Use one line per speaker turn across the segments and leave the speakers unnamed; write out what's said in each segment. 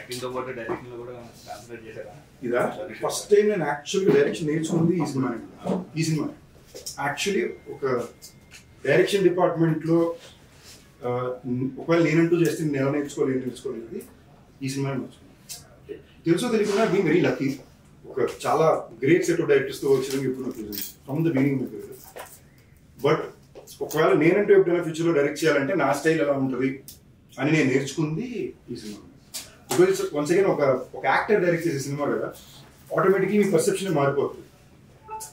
Acting తో పాటు direction లో కూడా కాన్సంట్రేట్ చేశారా?
ఇదా ఫస్ట్ టైం నేను యాక్చువల్గా డైరెక్షన్ నేర్చుకుంది ఈ సినిమా యాక్చువల్లీ ఒక డైరెక్షన్ డిపార్ట్మెంట్లో ఒకవేళ నేనంటూ చేస్తే నేను ఎలా నేర్చుకోలేదు ఈ సినిమా నేర్చుకున్నాను. తెలుసో తెలియకుండా బీ వెరీ లక్కీ, ఒక చాలా గ్రేట్ సెట్ ఆఫ్ డైరెక్టర్స్తో వచ్చిందని ఇప్పుడు నాకు తెలిసింది ఫ్రమ్ ద బిగినింగ్ మీకు. బట్ ఒకవేళ నేనంటూ ఎప్పుడైనా ఫ్యూచర్లో డైరెక్ట్ చేయాలంటే నా స్టైల్ ఎలా ఉంటుంది అని నేను నేర్చుకుంది ఈ సినిమా. బికాజ్ వన్స్ అగైన్ ఒక యాక్టర్ డైరెక్ట్ చేసే సినిమా కదా, ఆటోమేటిక్గా మీ పర్సెప్షన్ మారిపోతుంది.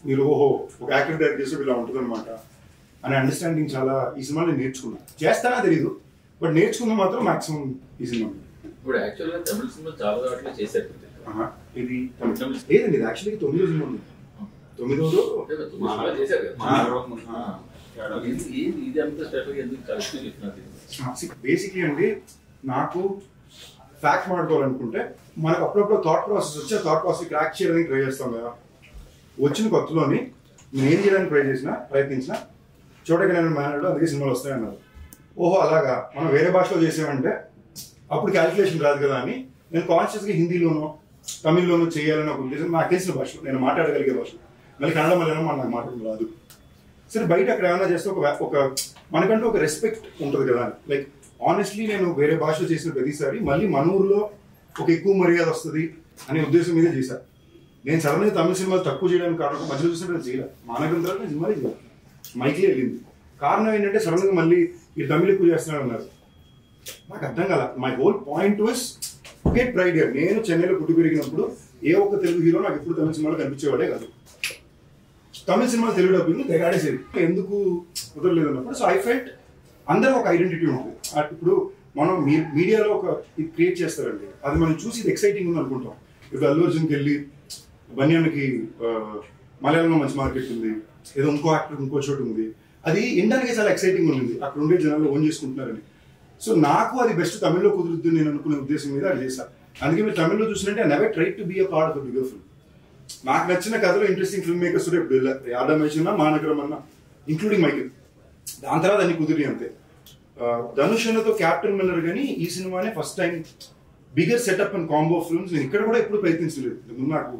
మీరు ఓహో ఒక యాక్టర్ డైరెక్ట్ చేస్తే ఇలా ఉంటుంది అనమాట అనే అండర్స్టాండింగ్ చాలా ఈ సినిమాలో నేను నేర్చుకున్నాను. చేస్తానా తెలీదు, బట్ నేర్చుకున్నా మాత్రం మాక్సిమం ఈ సినిమా.
ఇప్పుడు యాక్చువల్గా తమిళ సినిమా చాలా వాటిలో చేశారు.
ఇది లేదండి, ఇది యాక్చువల్లీ 9వ సినిమా ఉంది. 9వ బేసిక్లీ అండి, నాకు ఫ్యాక్ట్ మాట్లాడుకోవాలనుకుంటే మనకు అప్పుడప్పుడు థాట్ ప్రాసెస్ వచ్చి ఆ థాట్ ప్రాసెస్ క్రాక్ చేయడానికి ట్రై చేస్తాం కదా. వచ్చిన కొత్తలోని నేను ఏం చేయడానికి ప్రయత్నించిన చోటకి నేను మేనడు అందుకే సినిమాలు వస్తాయన్నారు. ఓహో అలాగా, మనం వేరే భాషలో చేసామంటే అప్పుడు క్యాలిక్యులేషన్ రాదు కదా అని నేను కాన్షియస్గా హిందీలోనో తమిళ్లోనూ చేయాలని ఒక ఉద్దేశం, నాకు తెలిసిన భాష, నేను మాట్లాడగలిగే భాష. మళ్ళీ కన్నడ మలయాళం నాకు మాట్లాడడం రాదు. సరే బయట అక్కడ ఏమైనా చేస్తే ఒక మనకంటూ ఒక రెస్పెక్ట్ ఉంటుంది కదా. లైక్ ఆనెస్ట్లీ నేను వేరే భాషలో చేసిన ప్రతిసారి మళ్ళీ మన ఊర్లో ఒక ఎక్కువ మర్యాద వస్తుంది అనే ఉద్దేశం మీద చేశాను. నేను సడన్గా తమిళ సినిమాలు తక్కువ చేయడానికి కారణం మధ్యలో చూసినట్టు చేయలేదు. మానగం తర్వాత నేను సినిమాలే చేయాలి, మైక్లీ వెళ్ళింది. కారణం ఏంటంటే సడన్గా మళ్ళీ ఈ తమిళ ఎక్కువ చేస్తున్నాడు అన్నారు. నాకు అర్థం కాల. My whole point was get pride. నేను చెన్నైలో పుట్టి పెరిగినప్పుడు ఏ ఒక్క తెలుగు హీరో నాకు ఎప్పుడు తమిళ సినిమాలో కనిపించేవాడే కాదు. తమిళ సినిమాలు తెలుగు డబ్బింగ్ తెగాడేసేది, ఎందుకు కుదరలేదు అన్నప్పుడు. సో ఐ ఫెల్ట్ అందరూ ఒక ఐడెంటిటీ ఉంటుంది. ఇప్పుడు మనం మీడియాలో ఒక ఇది క్రియేట్ చేస్తారండి, అది మనం చూసి ఇది ఎక్సైటింగ్ ఉంది అనుకుంటాం. ఇప్పుడు అల్లు అర్జున్కి వెళ్ళి బన్యాన్కి మలయాళంలో మంచి మార్కెట్ ఉంది, ఏదో ఇంకో యాక్టర్ ఇంకో చోటు ఉంది, అది ఇండియానికి చాలా ఎక్సైటింగ్ ఉంది, అక్కడ ఉండే జనాలు ఓన్ చేసుకుంటున్నారని. సో నాకు అది బెస్ట్ తమిళ్లో కుదురుద్దు నేను అనుకునే ఉద్దేశం మీద అది చేశాను. అందుకే మీరు తమిళ్లో చూసినట్టే I never try to be a part of a bigger film. నాకు నచ్చిన కథలో ఇంట్రెస్టింగ్ ఫిల్మ్ మేకర్స్ ఇప్పుడు యాదమేష్ అన్న మానగరం అన్న ఇంక్లూడింగ్ మైకిల్, దాని తర్వాత అన్ని కుదిరి అంతే. ధనుష్ అన్నతో క్యాప్టెన్ మిల్లర్ కానీ ఈ సినిమానే first time bigger setup and combo films నేను ఇక్కడ కూడా ఎప్పుడు ప్రయత్నించలేదు. నాకు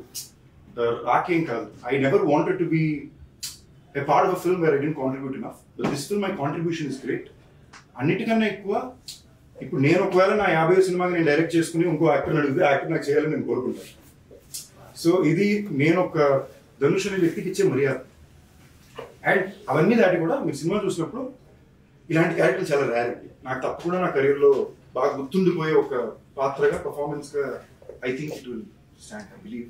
రాకేం కాదు. I never wanted to be a part of a film where I didn't contribute enough. But this film my contribution is great. అన్నిటికన్నా ఎక్కువ ఇప్పుడు నేను ఒకవేళ నా 50వ సినిమాకి నేను డైరెక్ట్ చేసుకుని ఇంకో యాక్టర్ని అడిగితే యాక్టర్ నాకు చేయాలని నేను కోరుకుంటాను. సో ఇది నేను ఒక ధనుష్ అనే వ్యక్తికి ఇచ్చే మర్యాద. అండ్ అవన్నీ దాటి కూడా మీరు సినిమా చూసినప్పుడు ఇలాంటి క్యారెక్టర్లు చాలా రేర్ అండి. నాకు తప్పకుండా నా కెరీర్లో బాగా గుర్తుండిపోయే ఒక పాత్రగా పర్ఫార్మెన్స్గా I think it will stand. I believe.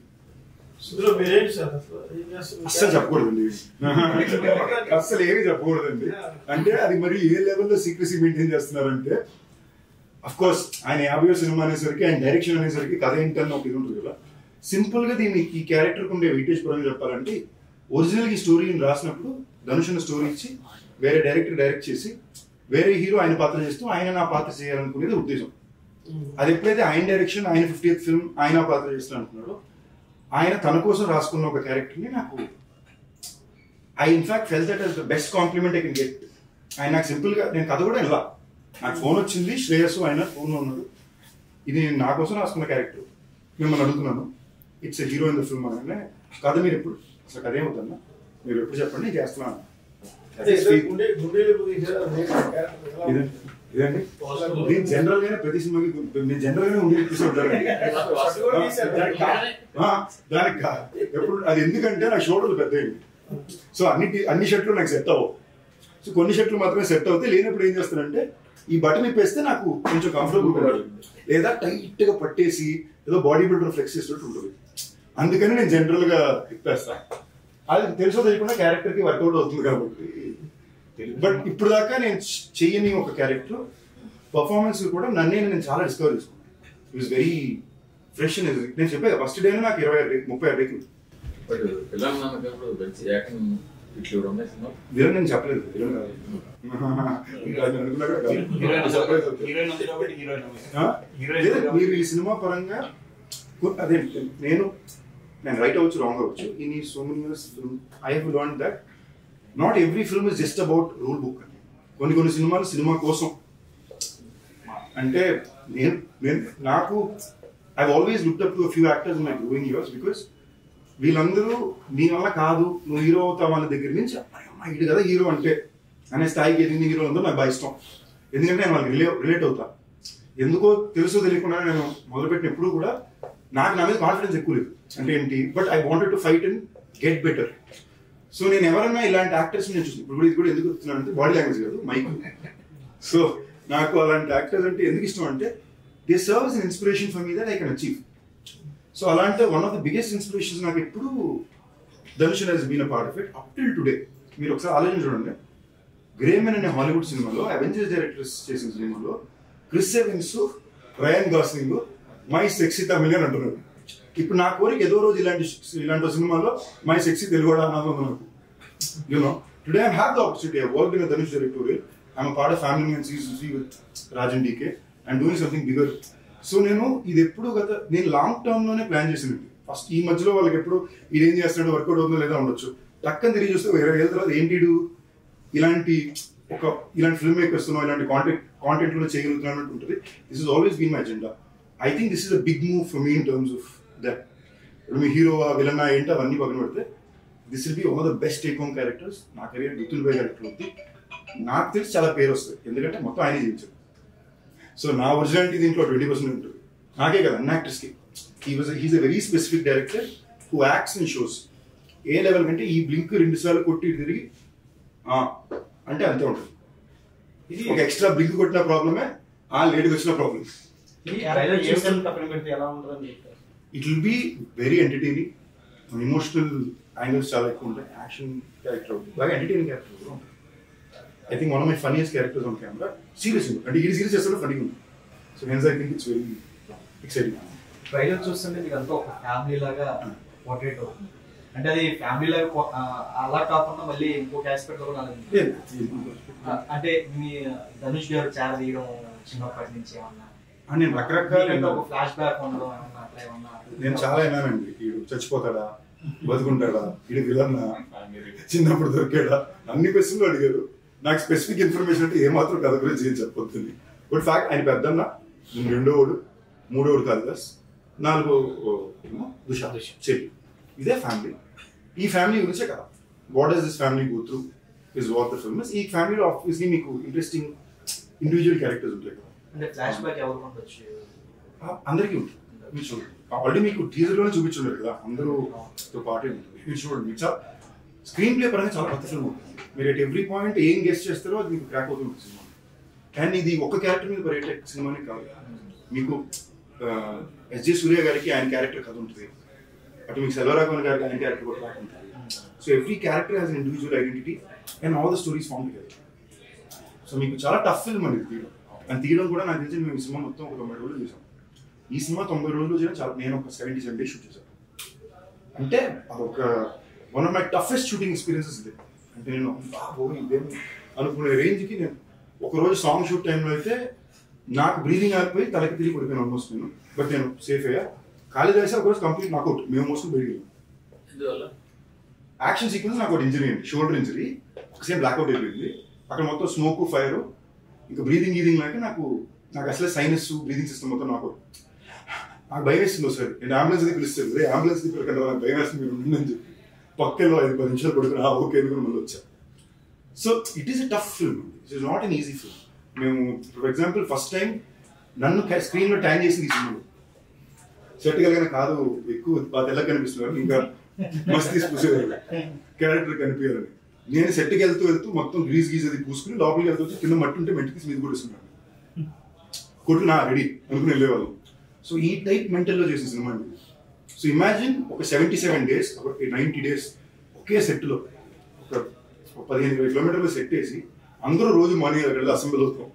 అస్సలు చెప్పకూడదండి, అస్సలు ఏమి చెప్పకూడదండి. అంటే అది మరి ఏ లెవెల్లో సీక్రెసీ మెయింటైన్ చేస్తున్నారంటే, అఫ్ కోర్స్ ఆయన 50వ సినిమా అనేసరికి ఆయన డైరెక్షన్ అనేసరికి కథ ఏంటని ఒక ఇది ఉంటుంది కదా. సింపుల్గా దీన్ని ఈ క్యారెక్టర్కి ఉండే వెయిటేజ్ పరంగా చెప్పాలంటే, ఒరిజినల్ ఈ స్టోరీని రాసినప్పుడు ధనుష్ అన్న స్టోరీ ఇచ్చి వేరే డైరెక్టర్ డైరెక్ట్ చేసి వేరే హీరో ఆయన పాత్ర చేస్తూ ఆయన నా పాత్ర చేయాలనుకునేది ఉద్దేశం. అది ఎప్పుడైతే ఆయన డైరెక్షన్ ఆయన 50th ఫిల్మ్ ఆయన పాత్ర చేస్తాను అనుకున్నాడో, ఆయన తన కోసం రాసుకున్న ఒక క్యారెక్టర్ని నాకు I in fact felt that is the best compliment I can get. ఆయన నాకు సింపుల్గా నేను కథ కూడా ఇలా నాకు ఫోన్ వచ్చింది, శ్రేయస్సు ఆయన ఫోన్లో ఉన్నాడు, ఇది నేను నా కోసం రాసుకున్న క్యారెక్టర్, మిమ్మల్ని అడుగుతున్నాను, it's a hero in the film అనగానే కథ మీరు ఎప్పుడు అసలు కథ ఏమవుతుందా మీరు ఎప్పుడు చెప్పండి చేస్తున్నాను. ఇదండి నేను జనరల్ గానే ప్రతి సినిమాకి నేను జనరల్ గానే ఉండి దానికి ఎప్పుడు అది ఎందుకంటే నా షోల్డర్లు పెద్ద అయింది. సో అన్ని షర్ట్లు నాకు సెట్ అవ్వవు. సో కొన్ని షర్ట్లు మాత్రమే సెట్ అవుతాయి. లేనప్పుడు ఏం చేస్తానంటే ఈ బటన్ ఇప్పేస్తే నాకు కొంచెం కంఫర్టబుల్ ఉంటుంది, లేదా టైట్ గా పట్టేసి ఏదో బాడీ బిల్డర్ ఫ్లెక్స్ చేసినట్టు ఉంటుంది. అందుకని నేను జనరల్ గా ఇప్పేస్తాను. అది తెలుసో తెలియకుండా క్యారెక్టర్ కి వర్కౌట్ అవుతుంది కాబట్టి. బట్ ఇప్పుడు దాకా నేను చెయ్యని ఒక క్యారెక్టర్ పర్ఫార్మెన్స్ కూడా నేను చాలా డిస్కవర్ చేసుకున్నాను. ఇట్ వాస్ వెరీ ఫ్రెష్ అనేది. నేను చెప్పాను ఫస్ట్ డేనే నాకు 30 రేకులు. వీరన్ నేను చెప్పలేదు, మీరు ఈ సినిమా పరంగా అదే నేను రైట్ అవ్వచ్చు, రాంగ్ అవ్వచ్చు. ఇన్ ఈ so many years I have learned that not every film is just about rule book. కొన్ని సినిమాలు సినిమా కోసం అంటే నాకు I've always looked up to a few actors in my growing years because వీళ్ళందరూ నీ వల్ల కాదు నువ్వు హీరో అవుతావు అన్న దగ్గర నుంచి అమ్మాయి ఇది కదా హీరో అంటే అనే స్థాయికి ఎదిగిన హీరో అందరూ నాకు బాగా ఇష్టం. ఎందుకంటే నేను వాళ్ళకి రిలేట్ అవుతా. ఎందుకో తెలుసో తెలియకుండా నేను మొదలుపెట్టిన ఎప్పుడు కూడా నాకు నా మీద కాన్ఫిడెన్స్ ఎక్కువ లేదు. అంటే ఏంటి, but I wanted to fight and get better. So నేను ఎవరైనా ఇలాంటి యాక్టర్స్ నేను చూసి ఇప్పుడు ఇది కూడా ఎందుకు వస్తున్నాను అంటే బాడీ లాంగ్వేజ్ కాదు, మైక్. సో నాకు అలాంటి యాక్టర్స్ అంటే ఎందుకు ఇష్టం అంటే they serve as an inspiration for me that I can achieve. So అలాంటి one of the biggest inspirations నాకు ఎప్పుడు Dhanush he's been a part of it up till today. మీరు ఒకసారి ఆలోచన చూడండి, గ్రేమెన్ అనే హాలీవుడ్ సినిమాలో అవెంజర్స్ డైరెక్టర్స్ చేసిన సినిమాలో Chris Evans, Ryan Gosling my sexy Tamil అని అంటున్నారు. ఇప్పుడు నా కోరిక ఏదో రోజు ఇలాంటి సినిమాలో మై సెక్సీ తెలుగు అన్నది ఉంది నాకు. You know today I have the opportunity. I worked in Dhanush directorial. I'm a part of Family Man season 3 with Rajan DK and doing something bigger. So నేను ఇది ఎప్పుడు నేను లాంగ్ టర్మ్ లోనే ప్లాన్ చేసినట్టు. ఫస్ట్ ఈ మధ్యలో వాళ్ళకి ఎప్పుడు ఇది ఏం చేస్తున్నాడు, వర్కౌట్ అవుతుందో లేదా ఉండొచ్చు. టక్కని తిరిగి చూస్తే 20 ఏళ్ళ తర్వాత ఏంటి ఇలాంటి ఫిల్మ్ మేకర్స్ ఇలాంటి కాంటెంట్ లో చేయగలుగుతున్నాను ఉంటుంది. This is always been my agenda. I think this is a big move for me in terms of that. ఇప్పుడు మీ హీరో విలన్ ఏంటి అవన్నీ పక్కన పెడితే this will be one of the best take home characters. నా career గుర్తుండిపోయే character ఉంది. నాకు తెలిసి చాలా పేరు వస్తుంది, ఎందుకంటే మొత్తం ఆయనే జీవించాడు. సో నా ఒరిజినాలిటీ దీంట్లో 20% ఉంటుంది. నాకే కదా అన్ని యాక్టర్స్కి. He's a very specific director who acts in shows. ఏ లెవెల్ కంటే ఈ బ్లింక్ 2 సార్లు కొట్టి తిరిగి అంటే అంతే ఉంటుంది. ఇది ఒక ఎక్స్ట్రా బ్లింక్ కొట్టిన ప్రాబ్లమే, లేట్కి వచ్చిన problem. It will be very entertaining. Emotional angles చాలా ఎక్కువ ఉంటాయి. యాక్షన్ క్యారెక్టర్ బాగా ఎంటర్టైనింగ్ క్యారెక్టర్ ఉంటుంది. I think one of my funniest characters on camera. Seriously, and he is just funny. So hence I think it's very exciting.
Trailer చూస్తుంటే మీకు అంతా ఒక family లాగా పోర్ట్రేట్ అవుతుంది. అంటే అది ఫ్యామిలీ లాగా అలా కాకుండా మళ్ళీ ఇంకొక ఆస్పెక్ట్ లో కూడా అంటే మీ ధనుష్ గారు చాలా తీయడం చిన్నప్పటి నుంచి ఏమన్నా
నేను రకరకాల
ఫ్లాష్ బ్యాక్ ఉండడం ఏమన్నా అట్లా ఏమన్నా
నేను చాలా విన్నానండి. వీడు చచ్చిపోతాడా, బతుకుంటాడా, వీడు విలన్నా, చిన్నప్పుడు దొరికాడా, అన్ని క్వశ్చన్లు అడిగారు. నాకు స్పెసిఫిక్ ఇన్ఫర్మేషన్ అంటే ఏమాత్రం కథ గురించి ఏం చెప్పొద్దు. బట్ ఫ్యాక్ట్ ఆయన పెద్దన్న, నేను 2వ, 3వ కాళిదాస్, 4వ దుషా చెల్లి. ఇదే ఫ్యామిలీ. ఈ ఫ్యామిలీ గురించే కదా. What does this family go through is what the film is. ఈ ఫ్యామిలీలో ఆబ్వియస్లీ మీకు ఇంట్రెస్టింగ్ ఇండివిజువల్ క్యారెక్టర్స్ ఉంటాయి కదా.
అంటే ఫ్లాష్ బ్యాక్ ఎవరు ఉండొచ్చు?
అందరికీ ఉంటుంది. మీరు చూడండి, ఆల్రెడీ మీకు టీజర్ లోనే చూపించుంటారు కదా, అందరూతో పాటే ఉంటుంది. మీరు చూడండి, మీకు స్క్రీన్ ప్లే పరంగా చాలా కొత్త ఫిల్మ్ ఉంటుంది. మీరు ఎట్ ఎవ్రీ పాయింట్ ఏం గెస్ట్ చేస్తారో అది మీకు క్రాక్ అవుతుంది సినిమా. అండ్ ఇది ఒక క్యారెక్టర్ మీద పర్యటే సినిమానే కాదు. మీకు ఎస్జే సూర్య గారికి ఆయన క్యారెక్టర్ కథ ఉంటుంది, అటు మీకు సెల్వరాఘవన్ గారికి ఆయన క్యారెక్టర్ కూడా క్రాక్ ఉంటుంది. So every character has an individual identity and all the stories form together. So మీకు చాలా టఫ్ ఫిల్మ్ అనేది తీయడం. అండ్ తీయడం కూడా నాకు తెలిసి మేము ఈ సినిమా మొత్తం ఒక 90 రోజులు చేసాం. ఈ సినిమా 90 రోజులు చేయడం చాలా, నేను ఒక 77 days షూట్ చేశాను. అంటే అదొక one of my toughest shooting experiences ఇదే. అంటే నేను ఇదేం అనుకునే రేంజ్కి నేను ఒకరోజు సాంగ్ షూట్ టైంలో అయితే నాకు బ్రీదింగ్ ఆగిపోయి తలకి తిరిగి పడిపోయాను ఆల్మోస్ట్ నేను. బట్ నేను సేఫ్ అయ్యా. కాళిదాస్ ఒకరోజు కంప్లీట్ నాకౌట్, మేము మోసుకుని పెరిగాను. యాక్షన్ సీక్వెన్స్ నాకు ఒకటి ఇంజరీ అండి, షోల్డర్ ఇంజరీ. ఒకసేపు బ్లాక్అవుట్ అయిపోయింది. అక్కడ మొత్తం స్మోక్, ఫైర్, ఇంకా బ్రీదింగ్ లేక నాకు అసలే సైనస్, బ్రీదింగ్ సిస్టమ్ మొత్తం నాకు భయం వేస్తుంది. ఒకసారి నేను అంబులెన్స్ దగ్గర పిలుస్తాను, అంబులెన్స్ దగ్గర నాకు భయం వేస్తుంది మీరు ఉందని చెప్పి పక్కలో 5-10 నిమిషాలు పడుకుని ఓకే అనుకుని మళ్ళీ వచ్చా. So it is a tough film. It is not an easy film. మేము ఫర్ ఎగ్జాంపుల్ ఫస్ట్ టైం నన్ను స్క్రీన్లో ట్యాన్ చేసింది ఈ సినిమాలో. సెట్ కలిగిన కాదు, ఎక్కువ బాగా తెల్లగా కనిపిస్తున్నారు, ఇంకా మస్తు తీసుకుసేవారు క్యారెక్టర్ కనిపించాలని. నేను సెట్కి వెళ్తూ మొత్తం గ్రీజ్ అది పూసుకుని లోపలికి వెళ్తూ కింద మట్టి ఉంటే మెట్టి తీసి మీద కొట్టేసుకున్నాను. కొట్టు నా రెడీ అనుకుని వెళ్ళేవాళ్ళం. సో ఈ టైప్ మెంటల్లో చేసిన సినిమా అండి. సో ఇమాజిన్ ఒక 77 days, ఒక 90 days ఒకే సెట్లో ఒక 15-20 kilometers సెట్ వేసి అందరూ రోజు మార్నింగ్ అక్కడ అసెంబ్లీ అవుతాం.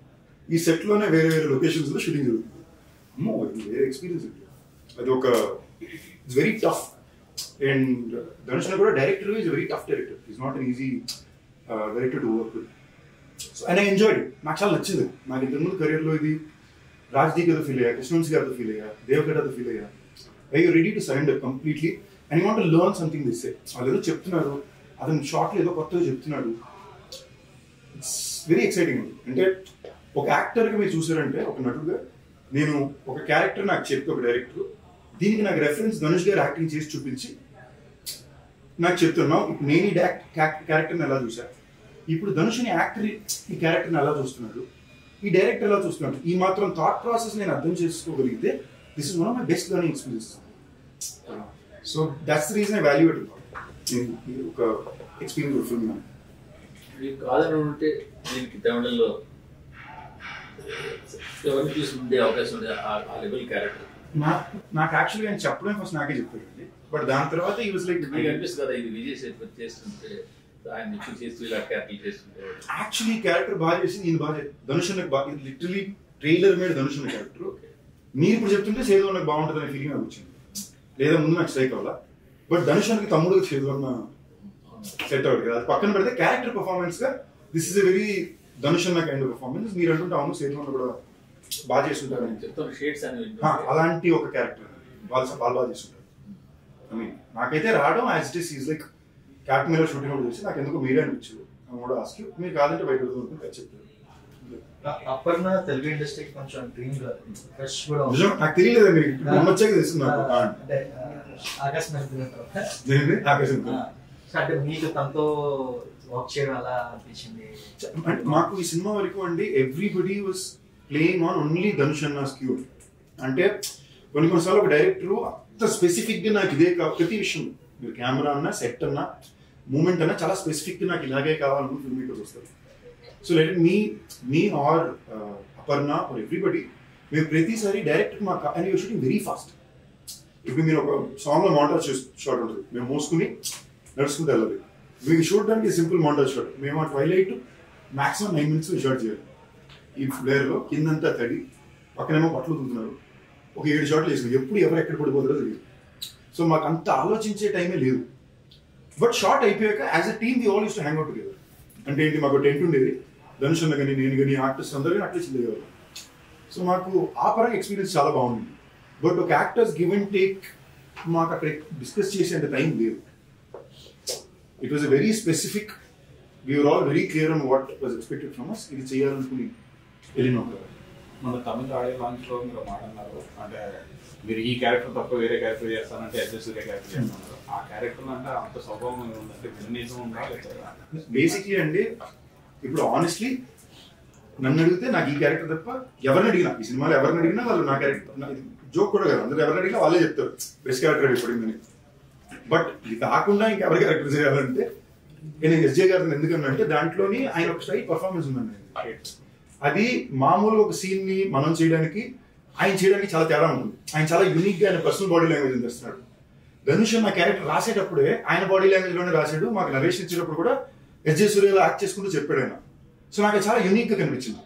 ఈ సెట్లోనే వేరే లొకేషన్స్లో షూటింగ్ జరుగుతుంది. అమ్మో, వేరే ఎక్స్పీరియన్స్ అండి. అది ఒక it's very tough. And Dhanush కూడా director is very tough director. Is not an easy director to work with. So and I enjoyed. నాకు చాలా నచ్చింది. నాకు ఇంతకుముందు కెరియర్లో ఇది రాజ్దీప్ గారితో ఫీల్ అయ్యా, కృష్ణవంశీ గారితో ఫీల్ అయ్యా, దేవగడ్డతో ఫీల్ అయ్యా. I you ready to surrender completely and you want to learn something this. వాళ్ళు ఏదో చెప్తున్నారు, అతను షార్ట్లో ఏదో కొత్తగా చెప్తున్నాడు. ఇట్స్ వెరీ ఎక్సైటింగ్ అండి. అంటే ఒక యాక్టర్గా మీరు చూసారంటే, ఒక నటుడుగా నేను ఒక క్యారెక్టర్ నాకు చెప్పి ఒక డైరెక్టర్ దీనికి నాకు రెఫరెన్స్ ధనుష్ గారు యాక్టింగ్ చేసి చూపించి నాకు చెప్తున్నావు నేను ఈ క్యారెక్టర్ని ఎలా చూసాను, ఇప్పుడు ధనుష్ని యాక్టర్ ఈ క్యారెక్టర్ని ఎలా చూస్తున్నాడు, ఈ డైరెక్టర్ ఎలా చూస్తున్నాడు, ఈ మాత్రం థాట్ ప్రాసెస్ నేను అర్థం చేసుకోగలిగితే this is one of my best learning experience. So that's the reason I value it ఒక ఎక్స్పీరియన్స్ ఫిల్మ్.
కాదని ఉంటే దీనికి తమిళంలో ఎవరిని తీసుకుంటే అవకాశం ఉంది ఆ లెవెల్ క్యారెక్టర్?
నాకు యాక్చువల్గా ఆయన చెప్పడం ఫస్ట్ నాకే చెప్పాడండి, బట్ దాని తర్వాత ఈ వాజ్ లైక్
మీకు అనిపిస్తుంది కదా ఇది విజయ్ సేతుపతి చేస్తుంటే ఆయన ఎక్కువ చేస్తూ ఇలా క్యారెక్టర్ చేస్తుంటే
యాక్చువల్లీ క్యారెక్టర్ బాగా చేసి నేను బాగా ధనుష్ నాకు బాగా లిటరలీ ట్రైలర్ మీద ధనుష్ ఉన్న క్యారెక్టర్ మీరు ఇప్పుడు చెప్తుంటే సేదు నాకు బాగుంటుంది అనే ఫీలింగ్ నాకు వచ్చింది, లేదా ముందు నాకు స్ట్రైక్ అవ్వాలా. బట్ ధనుష్ అన్నకి తమ్ముడు సేదు అన్న సెట్ అవ్వదు కదా, అది పక్కన పెడితే క్యారెక్టర్ పర్ఫార్మెన్స్ గా this is a very Dhanush అన్న కైండ్ ఆఫ్ పర్ఫార్మెన్స్. మీరు అంటుంటే అవును సేదు అన్న కూడా బాగా చేస్తుంటారు అలాంటి ఒక క్యారెక్టర్ వాళ్ళు బాగా చేస్తుంటారు. ఐ మీన్ నాకైతే రావడం as it is like captain మీద షూటింగ్ కూడా చూసి నాకు ఎందుకు మీరే అనిపించు కూడా ఆస్క్ మీరు కాదంటే బయట చెప్తారు.
అప్పర్న తెలుగు ఇండస్ట్రీకి కొంచెం డ్రీమ్ ఫ్రెష్ కూడా
నాకు తెలియలేదండి, వచ్చాక తెలుస్తుంది నాకు.
అంటే ఆకాశం అంటే మీకు తనతో వర్క్ చేయడం అలా అనిపించింది?
అంటే మాకు ఈ సినిమా వరకు అండి everybody was playing on only Dhanush అన్న క్యూ. అంటే కొన్నిసార్లు ఒక డైరెక్టర్ అంత స్పెసిఫిక్ గా నాకు ఇదే ప్రతి విషయం మీరు కెమెరా అన్నా సెట్ అన్నా మూమెంట్ అన్నా చాలా స్పెసిఫిక్ గా నాకు ఇలాగే కావాలని ఫిల్మ్ మేకర్స్ వస్తారు. So like me or Aparna or everybody మేము ప్రతిసారి డైరెక్ట్ మాకు and your shooting very fast. ఇప్పుడు మీరు ఒక సాంగ్ లో మాంటాజ్ షాట్ ఉంటుంది, మేము మోసుకుని నడుచుకుంటూ వెళ్ళాలి. మీకు చూడడానికి సింపుల్ మాంటాజ్ షాట్, మేము ఆ ట్వైలైట్ మాక్సిమం 9 minutes షాట్ చేయాలి. ఈ ఫ్లేర్లో కిందంతా తడి, పక్కనేమో బట్టలు తుంటున్నారు, ఒక 7 షాట్లు వేసినాం, ఎప్పుడు ఎవరు ఎక్కడ పడిపోతారో తెలియదు. సో మాకు అంత ఆలోచించే టైమే లేదు. బట్ షార్ట్ అయిపోయాక as a team we all used to hang out together. అంటే ఏంటి, మాకు టెంట్ ఉండేది, ధనుష్ అన్న కానీ నేను కానీ ఆర్టిస్ట్ అందరూ కానీ అట్లే చిల్లేవారు. సో మాకు ఆ పరంగా ఎక్స్పీరియన్స్ చాలా బాగుంది. బట్ ఒక యాక్టర్స్ గివ్ అండ్ టేక్ మాకు అక్కడ డిస్కస్ చేసే అంత టైం లేదు. It was a very specific, we were all very clear on what was expected from us. ఇది చేయాలనుకుని వెళ్ళినాం.
మన తమిళ ఆడియో లాంచ్ లో మీరు మాట్లాడారు, అంటే మీరు ఈ క్యారెక్టర్ తప్ప వేరే క్యారెక్టర్ చేస్తానంటే అడ్జస్ట్ వేరే క్యారెక్టర్ చేస్తున్నారు. ఆ క్యారెక్టర్ అంటే అంత స్వభావం ఉందంటే విలనిజం ఉందా?
బేసిక్లీ అండి ఇప్పుడు ఆనెస్ట్లీ నన్ను అడిగితే నాకు ఈ క్యారెక్టర్ తప్ప ఎవరిని అడిగినా ఈ సినిమాలో ఎవరిని అడిగినా వాళ్ళు నా క్యారెక్టర్ జోక్ కూడా కదా, అందరూ ఎవరిని అడిగినా వాళ్ళే చెప్తారు బెస్ట్ క్యారెక్టర్ అయిపోయిందని. బట్ ఇది కాకుండా ఇంకెవరి క్యారెక్టర్ చేయాలంటే నేను ఎస్జే గారిని ఎందుకనంటే దాంట్లోని ఆయన ఒక స్టైల్ పర్ఫార్మెన్స్ ఉందండి. అది మామూలుగా ఒక సీన్ ని మనం చేయడానికి ఆయన చేయడానికి చాలా తేడా ఉంటుంది. ఆయన చాలా యూనిక్ గా ఆయన పర్సనల్ బాడీ లాంగ్వేజ్ తెస్తున్నాడు. ధనుష్ నా క్యారెక్టర్ రాసేటప్పుడే ఆయన బాడీ లాంగ్వేజ్ లోనే రాశాడు. మాకు నరేషన్ ఇచ్చేటప్పుడు కూడా ఎస్జే సూర్యలో యాక్ట్ చేసుకుంటూ చెప్పాడు ఆయన. సో నాకు చాలా యూనిక్ గా కనిపించింది.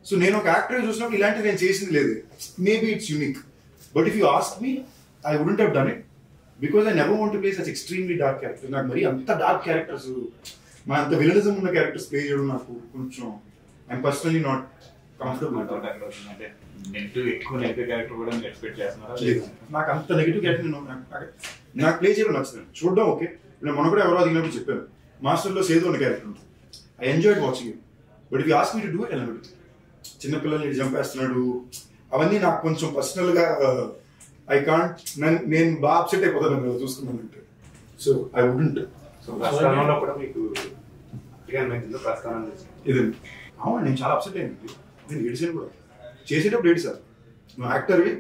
సో నేను ఒక యాక్టర్ చూసినప్పుడు ఇలాంటివి నేను చేసింది లేదు. Maybe it's unique, but if you ask me I wouldn't have done it because I never want to play such extremely dark character. నాకు మరి అంత డార్క్ క్యారెక్టర్స్, మన అంత విలనిజం ఉన్న క్యారెక్టర్స్ ప్లే చేయడం నాకు కొంచెం ఐఎమ్ పర్సనలీ నాట్ కంఫర్టబుల్.
అంటే నెగిటివ్ ఎక్కువ నెగిటివ్ క్యారెక్టర్ కూడా మీరు ఎక్స్పెక్ట్ చేస్తున్నారా?
నాకు అంత నెగిటివ్ క్యారెక్టర్ నాకు ప్లే చేయడం నచ్చలేదు. చూడడం ఓకే, నేను మొన్న కూడా ఎవరో అడిగినప్పుడు చెప్పాను, మాస్టర్లో సేదు అనే క్యారెక్టర్ ఉంటుంది, I enjoyed watching it. But if you ask me to do it I will. చిన్నపిల్లల్ని చంపేస్తున్నాడు అవన్నీ నాకు కొంచెం పర్సనల్ గా ఐ కాంట్, నేను బాగా అప్సెట్ అయిపోతాను కదా చూసుకున్నానంటే. So I wouldn't.
సో ప్రస్థానంలో కూడా మీకు ప్రస్థానం
ఇదండి. అవును, నేను చాలా అప్సెట్ అయ్యింది. నేను ఏడిసాను కూడా, చేసేటప్పుడు ఏడిసాను. నువ్వు యాక్టర్వి.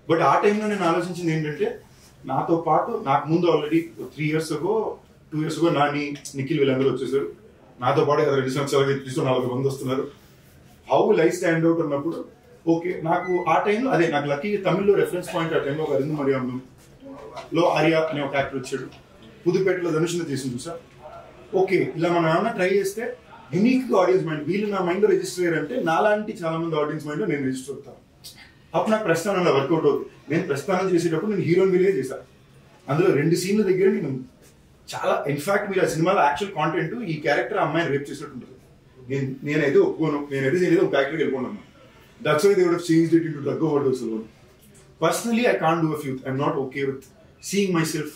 బట్ ఆ టైంలో నేను ఆలోచించింది ఏంటంటే, నాతో పాటు నాకు ముందు already 3 years ago 2 years ago Nani, Nikhil వీళ్ళందరూ వచ్చేసారు. నాతో పాటు 2 సంవత్సరాలు 4 మంది వస్తున్నారు. హౌ లైఫ్ స్టాండ్ అవుట్ అన్నప్పుడు ఓకే, నాకు ఆ టైంలో అదే నాకు లక్కీ తమిళ్లో రెఫరెన్స్ పాయింట్. ఆ టైంలో ఒక అరిందు మరియాలో ఆర్య అనే ఒక యాక్టర్ వచ్చాడు. పుదుపేటలో ధనుషుని తీసి చూసా. ఓకే, ఇలా మనం ఏమన్నా ట్రై చేస్తే యూనిక్ ఆడియన్స్ మైండ్, వీళ్ళు నా మైండ్ రిజిస్టర్ అయ్యారంటే నాలాంటి చాలా మంది ఆడియన్స్ మైండ్ నేను రిజిస్టర్ అవుతాను. అప్పుడు నాకు ప్రస్థానంలో వర్కౌట్ అవుతుంది. నేను ప్రస్థానం చేసేటప్పుడు నేను హీరోయిన్ వీలే చేశాను. అందులో 2 సీన్ల దగ్గర నేను చాలా, ఇన్ఫాక్ట్ మీరు ఆ సినిమాలో యాక్చువల్ కాంటెంట్ ఈ క్యారెక్టర్ అమ్మాయిని రేప్ చేసినట్టు ఉంటుంది. నేనైతే ఒప్పుకోను, నేనైతే చేయలేదు, ఒక ఫ్యాక్టరీకి వెళ్ళిపోన్నాను. That's why they would have changed it into drug overdose alone. Personally, I can't do a few. I'm not okay with seeing myself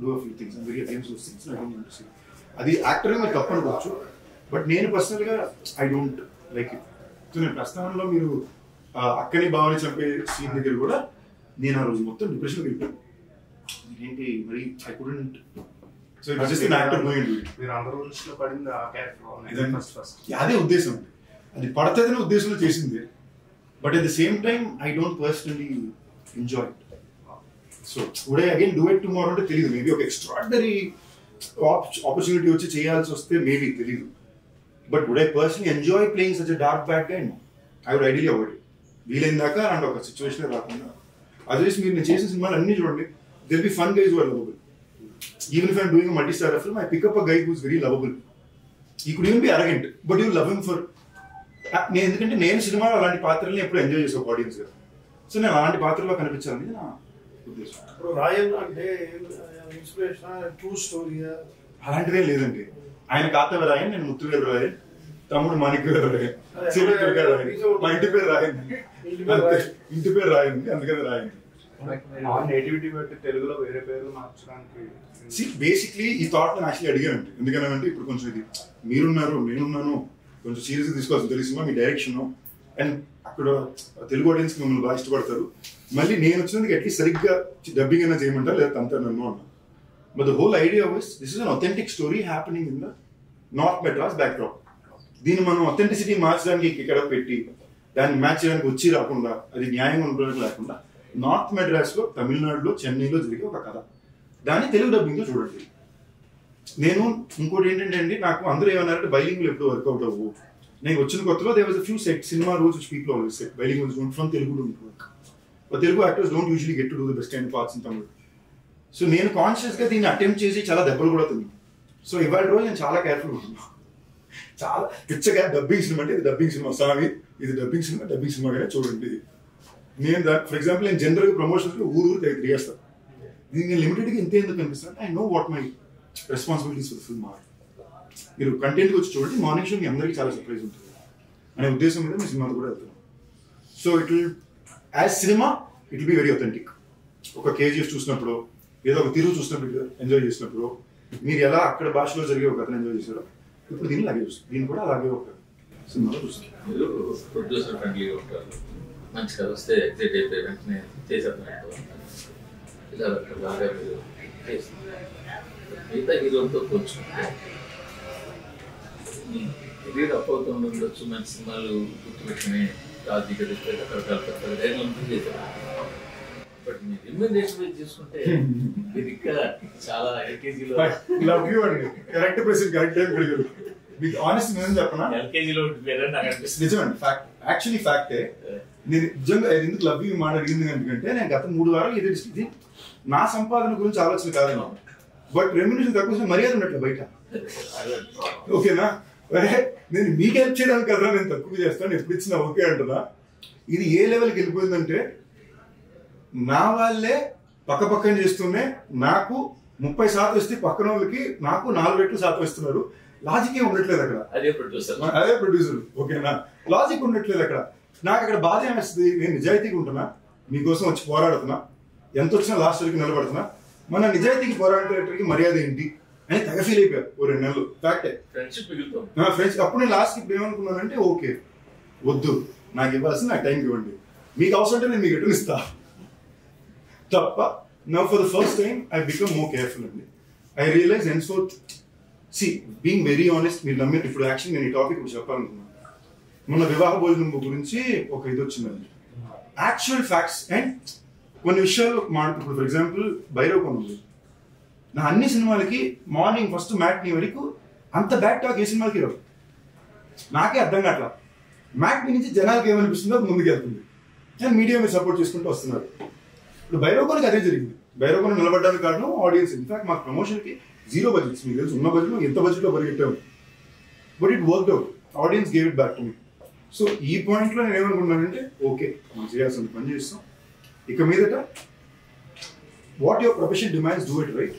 do a few things. I'm very against those things. I don't want to see. అది actor మీరు తప్పు అనుకోవచ్చు, but నేను పర్సనల్గా I don't like it. So నేను ప్రస్థానంలో మీరు అక్కని బావని చంపే సీన్ దగ్గర కూడా నేను ఆ రోజు మొత్తం డిప్రెషన్కి వెళ్ళిపోయాను. ఏంటి మరి I couldn't. So it was just an actor going into it.
మీరు అందరూ దృష్టిలో పడింది ఆ క్యారెక్టర్ ఫస్ట్.
అదే ఉద్దేశం, అది పడుతుందనే ఉద్దేశంలో చేసింది. But at the same time I don't personally enjoy it. So would I again do it tomorrow అంటే తెలియదు. మేబీ ఒక ఎక్స్ట్రాడినరీ ఆపర్చునిటీ వచ్చి చేయాల్సి వస్తే మేబీ తెలియదు. But would I personally enjoy playing such a dark bad guy? No, I would ideally avoid it. వీలైన దాకా అలాంటి ఒక సిచ్యువేషన్ రాకుండా. అదర్వైజ్ మీరు నేను చేసిన సినిమాలు అన్ని చూడండి, they'll be fun guys who are lovable. Even if I'm doing a multi-star film, I pick up a guy who's very lovable. He could even be arrogant, but you love him for. ఎందుకంటే నేను సినిమాలో అలాంటి పాత్రల్ని ఎప్పుడు enjoy చేసే audience గా. So నేను అలాంటి పాత్రలో కనిపించాలని నా ఉద్దేశం.
ఇప్పుడు రాయన్ అంటే ఇన్స్పిరేషన్, ట్రూ స్టోరీ
అలాంటిదే లేదండి. ఆయన కాతవ రాయన్, నేను ముత్తువేలు రాయన్, తమ్ముడు మాణిక్యవేలు రాయన్, మా ఇంటి పేరు రాయన్, ఇంటి పేరు రాయన్, అందుకని రాయన్.
నేటివిటీ బట్టి తెలుగులో వేరే పేరు మార్చడానికి
బేసిక్లీ ఈ థాట్ నేను యాక్చువల్లీ అడిగానండి. ఎందుకనంటే ఇప్పుడు కొంచెం ఇది మీరున్నారు నేనున్నాను కొంచెం సీరియస్గా తీసుకోవాల్సిన తెలిసిందా మీ డైరెక్షన్, అండ్ అక్కడ తెలుగు ఆడియన్స్ మిమ్మల్ని బాగా ఇష్టపడతారు. మళ్ళీ నేను వచ్చినందుకు అట్లీస్ట్ సరిగ్గా డబ్బింగ్ అయినా చేయమంటారు, లేదా అంతా నన్ను అన్నా. But the whole idea was this is an authentic story happening in the north Madras backdrop. దీన్ని మనం అథెంటిసిటీ మార్చడానికి ఇక్కడ పెట్టి దాన్ని మ్యాచ్ చేయడానికి వచ్చి రాకుండా, అది న్యాయంగా ఉండడానికి లేకుండా, నార్త్ మెడ్రాస్ లో తమిళనాడులో చెన్నైలో జరిగే ఒక కథ, దాన్ని తెలుగు డబ్బింగ్ లో చూడండి. నేను ఇంకోటి ఏంటంటే అండి, నాకు అందరూ ఏమన్నారంటే బైలింగ్లో ఎప్పుడు వర్కౌట్ అవ్వు. నేను వచ్చిన కొత్తలో there was a few cinema rules which people always say bilingual was from Telugu to work. But Telugu actors don't usually get to do the best kind parts in Tamil. So నేను కాన్షియస్ గా దీన్ని అటెంప్ట్ చేసి చాలా దెబ్బలు కూడా తిన్నాను. సో ఇవాళ రోజు నేను చాలా కేర్ఫుల్ ఉంటున్నాను. చాలా పిచ్చగా డబ్బింగ్ సినిమా అంటే ఇది డబ్బింగ్ సినిమా స్వామి, ఇది డబ్బింగ్ సినిమాగానే చూడండి. నేను ఫర్ ఎగ్జాంపుల్ నేను జనరల్గా ప్రమోషన్స్ ఊరు తిరిగేస్తాను. దీన్ని నేను లిమిటెడ్గా ఇంతే ఎందుకు అనిపిస్తాను, I know what my responsibilities for film are. మీరు కంటెంట్కి వచ్చి చూడండి, మార్నింగ్ షో మీ అందరికీ చాలా సర్ప్రైజ్ ఉంటుంది అనే ఉద్దేశం మీద మీ సినిమాతో కూడా వెళ్తున్నాం. So it will as cinema it will be very authentic. ఒక కేజీఎఫ్ చూసినప్పుడు, ఏదో ఒక తిరుగు చూసినప్పుడు ఎంజాయ్ చేసినప్పుడు, మీరు ఎలా అక్కడ భాషలో జరిగే ఒక కథను ఎంజాయ్ చేశారో ఇప్పుడు దీన్ని అలాగే చూస్తారు. దీన్ని కూడా అలాగే ఒక సినిమాలో చూస్తారు.
మీరు ప్రొడ్యూసర్ ఫ్రెండ్లీగా ఉంటారు, మంచి కథ వస్తే ఎగ్జైట్ అయిపోయి వెంటనే చేసేద్దాం ఇలా బాగా మీరు చేస్తున్నారు. మిగతా హీరోలతో పోల్చుకుంటే కెరీర్ అప్ అవుతూ ఉండొచ్చు, మంచి సినిమాలు గుర్తుపెట్టుకుని రాజకీయ రకరకాల పెద్ద డైరెక్టర్లు చేశారు. బట్ మీ రిమ్యూనరేషన్ చూసుకుంటే మీరు ఇంకా చాలా ఎల్కేజీలో
లవ్ యూ అండి, కరెక్ట్ ప్రెసిడెంట్ కరెక్ట్ టైం పెరిగారు. మీకు ఆనెస్ట్ నేను చెప్పనా,
ఎల్కేజీలో నాకు అనిపిస్తుంది.
నిజమండి, ఫ్యాక్ట్, యాక్చువల్లీ ఫ్యాక్టే. నేను నిజంగా ఎందుకు లవ్ యూ మాట అడిగింది ఎందుకంటే నేను గత 3 వారాలు ఇది నా సంపాదన గురించి ఆలోచన కాదు, బట్ రెమ్యూనరేషన్ తక్కువ మర్యాద ఉన్నట్లు బయట. ఓకేనా, నేను మీకు హెల్ప్ చేయడానికి కదా నేను తక్కువ చేస్తాను, ఎప్పుడు ఇచ్చినా ఓకే అంటున్నా. ఇది ఏ లెవెల్కి వెళ్ళిపోయిందంటే నా వాళ్ళే పక్కపక్కన చేస్తూనే నాకు 30% ఇస్తే పక్కన వాళ్ళకి నాకు 4 రెట్లు శాతం ఇస్తున్నారు. లాజిక్ ఏం ఉండట్లేదు అక్కడ. అదే ప్రొడ్యూసర్. ఓకేనా, లాజిక్ ఉండట్లేదు అక్కడ. నాకు అక్కడ బాధ ఏమేస్తుంది, నేను నిజాయితీగా ఉంటున్నా, మీకోసం వచ్చి పోరాడుతున్నా, ఎంత వచ్చినా లాస్ట్ వరకు నిలబడుతున్నా, మన నిజాయితీకి పోరాడేటకి మర్యాద ఏంటి అని తెగ ఫీల్ అయిపోయారు ఓ 2 నెలలు. ఫ్యాక్టే, ఫ్రెండ్స్. అప్పుడు నేను లాస్ట్ ఇప్పుడు ఏమనుకున్నానంటే ఓకే వద్దు, నాకు ఇవ్వాల్సిన నాకు టైంకి ఇవ్వండి, మీకు అవసరం అంటే నేను మీకు రిటర్న్ ఇస్తా తప్ప. Now for the first time I become more careful అండి. I realise henceforth being very honest. మీరు నమ్మిన ఇప్పుడు యాక్చువల్లీ నేను ఈ టాపిక్ చెప్పాలనుకున్నాను. మొన్న వివాహ భోజనం గురించి ఒక ఇది వచ్చిందండి, యాక్చువల్ ఫ్యాక్ట్స్ అండ్ కొన్ని విషయాలు ఇప్పుడు ఫర్ ఎగ్జాంపుల్ భైరవ్ ఉంది, నా అన్ని సినిమాలకి మార్నింగ్ ఫస్ట్ మ్యాట్నీ వరకు అంత బ్యాక్ టాక్ ఏ సినిమాలకి రావు. నాకే అర్థం కావట్లా, మ్యాట్నీ నుంచి జనాలకి ఏమనిపిస్తుందో ముందుకు వెళ్తుంది, కానీ మీడియా మీరు సపోర్ట్ చేసుకుంటూ వస్తున్నారు. ఇప్పుడు భైరవ్ కోనకి అదే జరిగింది. భైరవ్ కోన నిలబడడానికి కారణం ఆడియన్స్. ఇన్ఫాక్ట్ మా ప్రమోషన్కి 0 బడ్జెట్స్, మీకు తెలుసు, ఉన్న బడ్జెట్ ఎంత బడ్జెట్లో పరిగెట్టాము, but it worked out. Audience gave it back to me. So ఈ పాయింట్లో నేను ఏమనుకున్నానంటే ఓకే మనం చేయాల్సిన పని చేస్తాం, ఇక మీదట what your profession demands do it right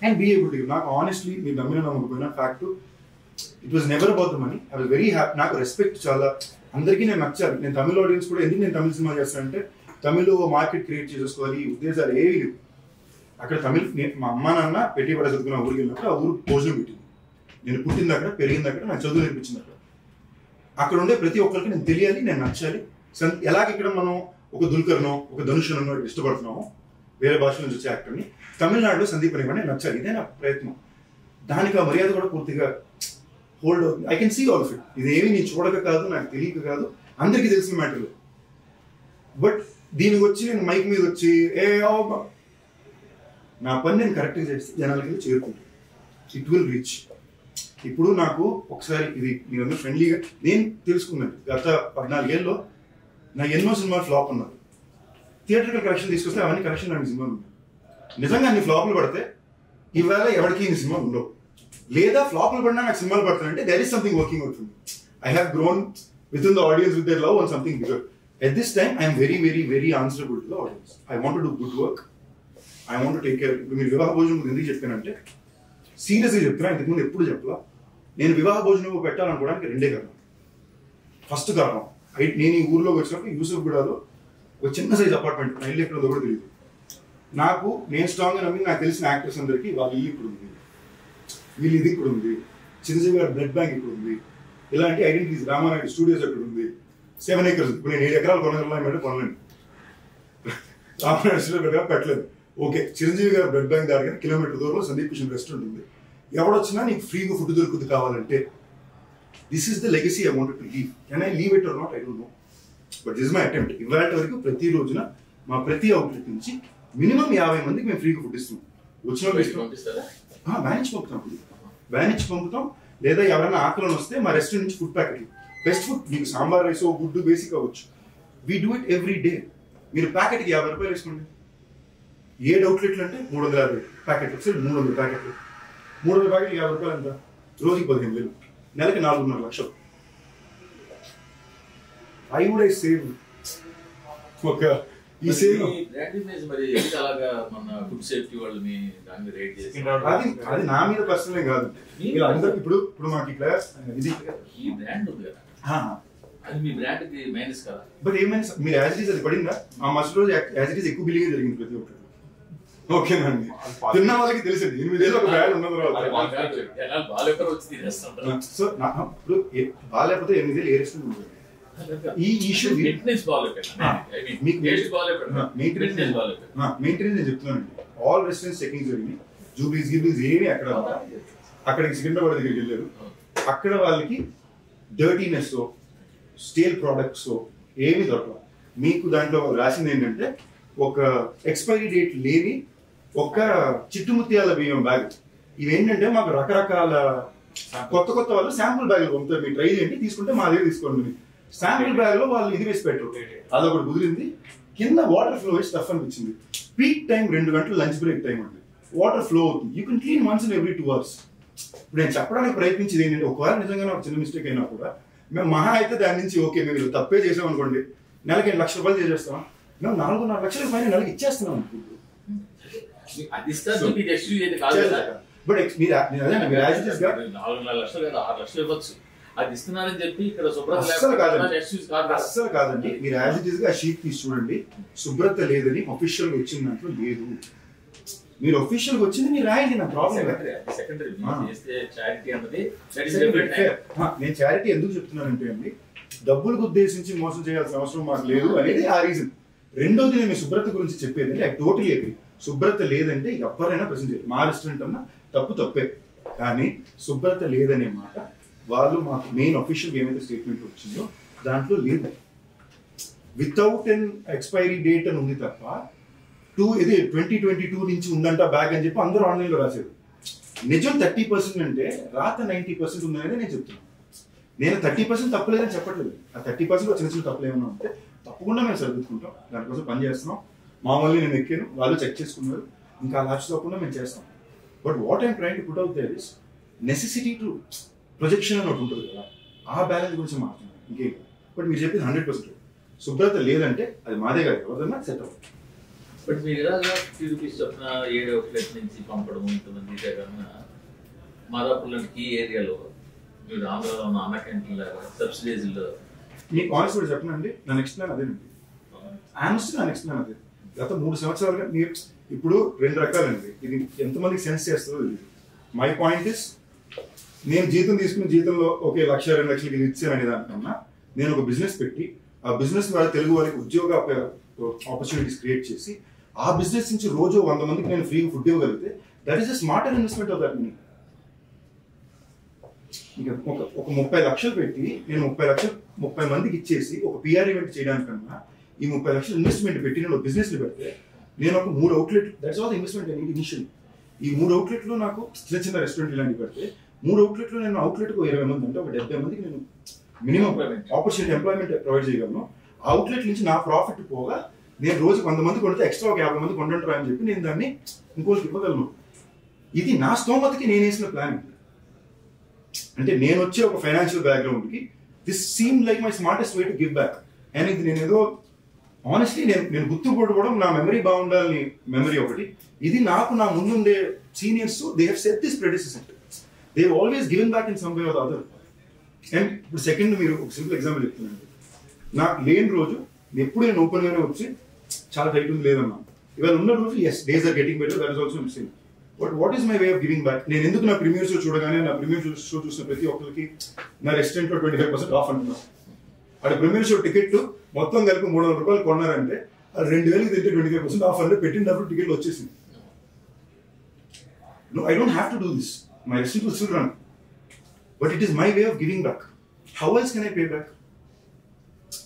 and be able to give. నాకు ఆనెస్ట్లీ మీరు నమ్మిన నమ్మకపోయినా fact it was never about the money. I was very happy. నాకు రెస్పెక్ట్ చాలా, అందరికీ నేను నచ్చాలి. నేను తమిళ ఆడియన్స్ కూడా ఎందుకు నేను తమిళ సినిమా చేస్తానంటే తమిళ మార్కెట్ క్రియేట్ చేసేసుకోవాలి ఉద్దేశాలు ఏవి లేవు. అక్కడ తమిళ్ మా అమ్మ నాన్న పెట్టి పడ చదువుకున్న ఊరికి వెళ్ళినప్పుడు ఆ ఊరు భోజనం పెట్టింది. నేను పుట్టింది అక్కడ, పెరిగింది అక్కడ, నాకు చదువు నేర్పించింది అక్కడ. అక్కడ ఉండే ప్రతి ఒక్కరికి నేను తెలియాలి, నేను నచ్చాలి, ఎలాగ ఇక్కడ మనం ఒక దుల్కర్నో ఒక ధనుషునో ఇష్టపడుతున్నామో వేరే భాష నుంచి వచ్చే యాక్టర్ని, తమిళనాడులో సందీప్ రెడ్డి నచ్చాలి. ఇదే నా ప్రయత్నం. దానికి ఆ మర్యాద కూడా పూర్తిగా హోల్డ్ అవుతుంది. I can see all of it. ఇదేమి నేను చూడక కాదు, నాకు తెలియక కాదు, అందరికీ తెలిసిన మ్యాటర్లు. బట్ దీనికి వచ్చి నేను మైక్ మీద వచ్చి నా పని నేను కరెక్ట్గా చేస్తే జనాలకి చేరుకుంటాను. It will reach. ఇప్పుడు నాకు ఒకసారి ఇది మీరందరూ ఫ్రెండ్లీగా నేను తెలుసుకున్నాను. గత 14 ఏళ్ళలో నా ఎన్నో సినిమాలు ఫ్లాప్ ఉన్నారు. థియేటర్కల్ కలెక్షన్ తీసుకొస్తే అవన్నీ కలెక్షన్ అన్ని సినిమాలు ఉన్నాయి. నిజంగా అన్ని ఫ్లాప్లు పడితే ఇవాళ ఎవరికి ఇన్ని సినిమాలు ఉండవు. లేదా ఫ్లాప్లు పడినా నాకు సినిమాలు పడతానంటే there is something working out for me. I have grown with in the audience with their love on something bigger. At this time I'm very very very answerable to the audience. I want to do good work. I want to take care. ఇప్పుడు మీరు వివాహ భోజనం ఎందుకు చెప్పానంటే సీరియస్గా చెప్తున్నా, ఇంతకుముందు ఎప్పుడు చెప్పలా. నేను వివాహ భోజనం పెట్టాలనుకోవడానికి 2 కారణం. ఫస్ట్ కారణం, నేను ఈ ఊర్లోకి వచ్చినప్పుడు యూసుఫ్గూడలో ఒక చిన్న సైజ్ అపార్ట్మెంట్, నా ఇల్లు ఎక్కడ ఉందో కూడా తెలియదు. నేను స్ట్రాంగ్గా నమ్మి నాకు తెలిసిన యాక్టర్స్ అందరికీ వాళ్ళ ఇల్లు ఇప్పుడు ఉంది, వీళ్ళు ఇది ఇక్కడ ఉంది, చిరంజీవి గారి బ్లడ్ బ్యాంక్ ఇక్కడ ఉంది, ఇలాంటి ఐడెంటిటీస్, రామానాయుడు స్టూడియోస్ అక్కడ ఉంది, 7 acres. ఇప్పుడు నేను 7 ఎకరాలు కొనగలను కొనలేను, రామానాయుడు స్టూడియో పెట్టలేదు. ఓకే, చిరంజీవి గారి బ్లడ్ బ్యాంక్ దగ్గర కిలోమీటర్ దూరంలో సందీప్ కిషన్ రెస్టారెంట్ ఉంది. ఎవడొచ్చినా నీకు ఫ్రీగా ఫుడ్ దొరుకుతుంది కావాలంటే. This is the legacy I wanted to leave. Can I leave it or not, I don't know, but this my attempt. ఇవాళ వరకు ప్రతి రోజున మా ప్రతి అవుట్లెట్ నుంచి మినిమం 50 మందికి మేము ఫ్రీగా ఫుడ్ ఇస్తున్నాం. వచ్చిన వ్యాన్ ఇచ్చి పంపుతాం. లేదా ఎవరైనా ఆకలిని వస్తే మా రెస్టారెంట్ నుంచి ఫుడ్ ప్యాకెట్లు, బెస్ట్ ఫుడ్, మీకు సాంబార్ రైస్ గుడ్డు బేసిక్ అవ్వచ్చు. We do it every day. మీరు ప్యాకెట్కి 50 రూపాయలు వేసుకోండి. 7 అవుట్లెట్లు అంటే 350 ప్యాకెట్లు, 300 ప్యాకెట్లు. 300 ప్యాకెట్లు 50 రూపాయలు ఎంత? రోజుకి 15,000, నెలకి 4.5 లక్షలు. ఐ వుడ్ ఐ సేవ్ ఒక ఈ సేవ్. అది నా మీద పర్సనలే కాదు, అందరూ. ఇప్పుడు మాకు ఇక్కడ ఇది బట్ ఏమైనా మీరు యాజ్ ఇట్ ఈస్ అది పడిందా? ఆ మస్ట్ రోజు యాజ్ ఇట్ ఈస్ ఎక్కువ బిల్లింగ్ జరిగింది ప్రతి ఒక్కరు. ఓకేనండి, తిన్న వాళ్ళకి తెలిసింది 8 ఏళ్ళు ఒక బ్రాండ్ ఉన్న తర్వాత. సో ఇప్పుడు బాగాలేకపోతే 8 ఏళ్ళు ఏ రెస్టారెంట్ ఉంటుంది. ఈ ఇష్యూ మెయింటెనెన్స్ నేను చెప్తున్నానండి. ఆల్ రెస్టారెంట్స్ చెకింగ్ జరిగింది. జూబ్లీస్ గిబ్లీస్ ఏమి అక్కడికి సికింద్రాబాద్ దగ్గరికి వెళ్ళారు. అక్కడ వాళ్ళకి డర్టీనెస్ స్టీల్ ప్రొడక్ట్స్ ఏమి దొరకవు. మీకు దాంట్లో రాసింది ఏంటంటే ఒక ఎక్స్పైరీ డేట్ లేని ఒక చిట్టుముత్యాల బియ్యం బ్యాగ్. ఇవేంటంటే మాకు రకరకాల కొత్త వాళ్ళు శాంపుల్ బ్యాగులు పంపుతారు, మీరు ట్రై చేయండి, తీసుకుంటే మా దగ్గర తీసుకోండి. శాంపుల్ బ్యాగ్ లో వాళ్ళు ఇది వేసి పెట్టరు, అదొకటి కుదిరింది. కింద వాటర్ ఫ్లో వేసి టఫ్ అనిపించింది. పీక్ టైం 2 గంటలు లంచ్ బ్రేక్ టైం ఉంది, వాటర్ ఫ్లో అవుతుంది. You can clean once in every 2 hours. ఇప్పుడు నేను చెప్పడానికి ప్రయత్నించింది ఏంటంటే ఒకవేళ నిజంగా ఒక చిన్న మిస్టేక్ అయినా కూడా మేము మహా అయితే దాని నుంచి ఓకే మేము తప్పే చేసాం అనుకోండి, నెలకి 8 లక్షల రూపాయలు చేసేస్తాం. మేము 4.5 లక్షల పైన నెలకి ఇచ్చేస్తున్నాం. బట్ అస్సలు కాదండి. మీరు యాజ్ ఇట్ ఈస్ గా షీట్ తీసి చూడండి. శుభ్రత లేదని అఫీషియల్ గా వచ్చిన దాంట్లో లేదు. మీరు అఫీషియల్ గా వచ్చింది మీరు రాయండి, నా ప్రాబ్లం. నేను చారిటీ ఎందుకు చెప్తున్నానంటే అండి, డబ్బులకు ఉద్దేశించి మోసం చేయాల్సిన అవసరం మాకు లేదు అనేది ఆ రీజన్. రెండోది నేను శుభ్రత గురించి చెప్పేది ఐ టోటలీ అగ్రీ. శుభ్రత లేదంటే ఎవరైనా ప్రశ్న చేయాలి. మా రెస్టారెంట్ అన్నా తప్పే, కానీ శుభ్రత లేదనే మాట వాళ్ళు మాకు మెయిన్ అఫీషియల్ ఏమైతే స్టేట్మెంట్ వచ్చిందో దాంట్లో లేదు. వితౌట్ ఎన్ ఎక్స్పైరీ డేట్ అని ఉంది తప్ప 2022 నుంచి ఉందంట బ్యాగ్ అని చెప్పి అందరూ ఆన్లైన్లో రాశారు. నిజం 30% అంటే రాత 90% ఉందనేది నేను చెప్తున్నాను. నేను 30% తప్పలేదని చెప్పట్లేదు. ఆ 30% చిన్న చిన్న తప్పులు ఏమన్నా ఉంటే తప్పకుండా మేము సరిదిద్దుకుంటాం, దానికోసం పని చేస్తున్నాం. మామూలు నేను ఎక్కాను, వాళ్ళు చెక్ చేసుకున్నారు, ఇంకా లాస్ట్ తప్పకుండా మేము చేస్తాం. But what I'm trying to put out there is necessity to projection అని ఒకటి ఉంటుంది కదా, ఆ బ్యాలెన్స్ గురించి మాట్లాడుతున్నాను, ఇంకేం. బట్ మీరు చెప్పింది 100% శుభ్రత లేదంటే అది మాదే కాదు, ఎవరిదన్నా సెట్ అవుతుంది.
బట్ మీరు ఇలాగా 50 రూపీస్ చొప్పున 7 అవుట్లెట్ నుంచి పంపడం ఇంతమంది కన్నా మాదాపూర్లోని ఈ ఏరియాలో మీరు ఆంధ్రాలో ఉన్న అన్న క్యాంటీన్ లాగా సబ్సిడీస్లో
మీకు ఆనెస్ట్ కూడా చెప్పనండి. నా నెక్స్ట్ ప్లాన్ అదేనండి. ఆనెస్ట్ నా నెక్స్ట్ ప్లాన్ అదే. గత 3 సంవత్సరాలుగా మీరు ఇప్పుడు 2 రకాలండి. ఇది ఎంతమందికి సెన్స్ చేస్తుందో తెలియదు. మై పాయింట్ ఇస్, నేను జీతం తీసుకుని జీతంలో ఒకే 1,00,000 2 లక్షలకి ఇది ఇచ్చాను అనే దానికన్నా నేను ఒక బిజినెస్ పెట్టి ఆ బిజినెస్ ద్వారా తెలుగు వారికి ఉద్యోగ ఆపర్చునిటీస్ క్రియేట్ చేసి ఆ బిజినెస్ నుంచి రోజు 100 మందికి నేను ఫ్రీ ఫుడ్ ఇవ్వగలిగితే that is a smarter investment of that money. ఇక ఒక 30 లక్షలు పెట్టి నేను 30 మందికి ఇచ్చేసి ఒక పిఆర్ ఈవెంట్ చేయడానికన్నా ఈ 30 లక్షలు ఇన్వెస్ట్మెంట్ పెట్టి నేను బిజినెస్ ని పెడితే నేను ఒక 3 outlet, that's all the investment initial. ఈ 3 అవుట్లెట్లు నాకు చిన్న రెస్టారెంట్ ఇలాంటివి పెడితే 3 అవుట్లెట్లు నేను అవుట్లెట్కు 20 మంది అంటే ఒక 70 మందికి నేను మినిమం ఆపర్చునిటీ ఎంప్లాయ్మెంట్ ప్రొవైడ్ చేయగలను. ఆ అవుట్లెట్ నుంచి నా ప్రాఫిట్ పోగా నేను రోజు 100 మంది కొడితే ఎక్స్ట్రా ఒక 50 మంది కొంటుంటారు అని చెప్పి నేను దాన్ని ఇంకోటికి ఇవ్వగలను. ఇది నా స్తోమతకి నేను వేసిన ప్లాన్. అంటే నేను వచ్చే ఒక ఫైనాన్షియల్ బ్యాక్గ్రౌండ్కి this seem like my smartest way to give back. And ఇది నేను ఏదో ఆనెస్ట్లీ నేను గుర్తుపెట్టుకోవడం, నా మెమరీ బాగుండాలని మెమరీ ఒకటి. ఇది నాకు నా ముందుండే seniors they have set this predecessor, they have always given back in some way or other. And ఇప్పుడు సెకండ్ మీరు ఒక సింపుల్ ఎగ్జాంపుల్ చెప్తున్నాను. నాకు లేని రోజు ఎప్పుడు నేను ఓపెన్ గానే వచ్చి చాలా టైట్ ఉంది లేదన్నా, ఇవాళ ఉన్న రోజు as days are getting better, that is also missing. But what is my way of giving back? నేను ఎందుకు నా ప్రీమియర్ షో చూడగానే నా ప్రీమియర్ షో చూసిన ప్రతి ఒక్కరికి నా రెస్టారెంట్లో 25% ఆఫ్ అంటున్నాను. అక్కడ ప్రీమియర్ షో టికెట్ మొత్తం కలిపి 300 రూపాయలు కొన్నారంటే అది 2000కి తింటే 25% ఆఫ్ అంటే పెట్టినప్పుడు టికెట్లు వచ్చేసింది. No, I don't have to do this. My restaurant will still run. But it is my way of giving back. How else can I pay back?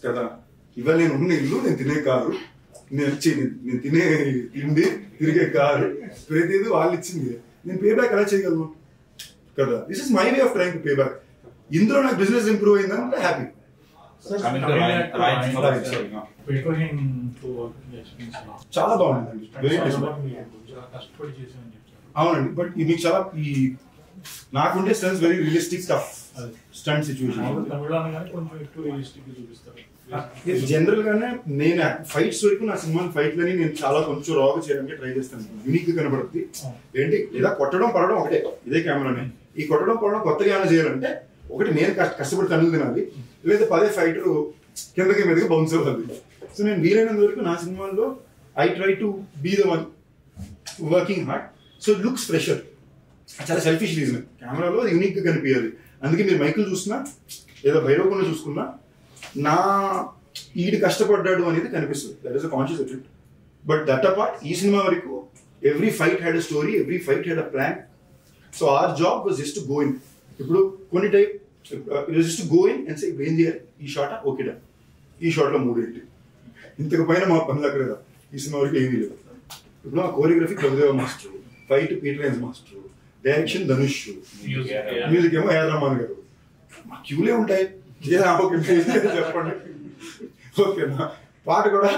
కదా, ఇవాళ నేను ఉన్న ఇల్లు, నేను తినే కారు, నేను తినే తిండి, తిరిగే కారు, ప్రతిదీ వాళ్ళు ఇచ్చింది. నేను పే బ్యాక్ ఎలా చేయగలను కదా? This is my way of trying to pay back. ఇందులో నాకు బిజినెస్ ఇంప్రూవ్ అయిందంటే హ్యాపీ. చాలా బాగుంది, అవునండి. బట్ మీకు చాలా నాకుండే stunts very realistic stuff, stunt situation. General గానే నేను ఫైట్స్ వరకు నా సినిమా ఫైట్లని నేను చాలా కొంచెం రాగా చేయడానికి ట్రై చేస్తాను. యూనిక్ గా కనబడుతుంది ఏంటి, లేదా కొట్టడం పడడం ఒకటే, ఇదే కెమెరానే. ఈ కొట్టడం పడడం కొత్తగా ఏమైనా చేయాలంటే ఒకటి నేను కష్టపడి తన్నులు తినాలి, లేదా 10 ఫైటర్ కిందకి మీదకి బౌన్స్ అవ్వాలి. సో నేను వీలైనంత వరకు నా సినిమాల్లో I try to be the one working hard. So it looks fresher. చాలా సెల్ఫిష్ రీజన్, కెమెరాలో యూనిక్ గా కనిపించాలి. అందుకే మీరు మైకులు చూసినా లేదా భైరవకుండా చూసుకున్నా నా ఈడు కష్టపడ్డాడు అనేది కనిపిస్తుంది. That is a conscious effort. But that apart ఈ సినిమా వరకు every fight had a story, every fight had a plan. So our job was just to go in. ఇప్పుడు కొన్ని type just go in and say ఇప్పుడు ఏం చేయాలి, ఈ shot okay డా, ఈ షాట్లో 3 ఏంటి, ఇంతకు పైన మా పనులు అక్కడ ఈ సినిమా వరకు ఏమీ లేదు. ఇప్పుడు ఆ choreography Prabhudeva master, fight Peter hence master, direction Dhanush, music ఏమో ఏ ఆర్ రెహమాన్ గారు. మా క్యూలే ఉంటాయి, చెప్పండి ఓకేనా. పాట కూడా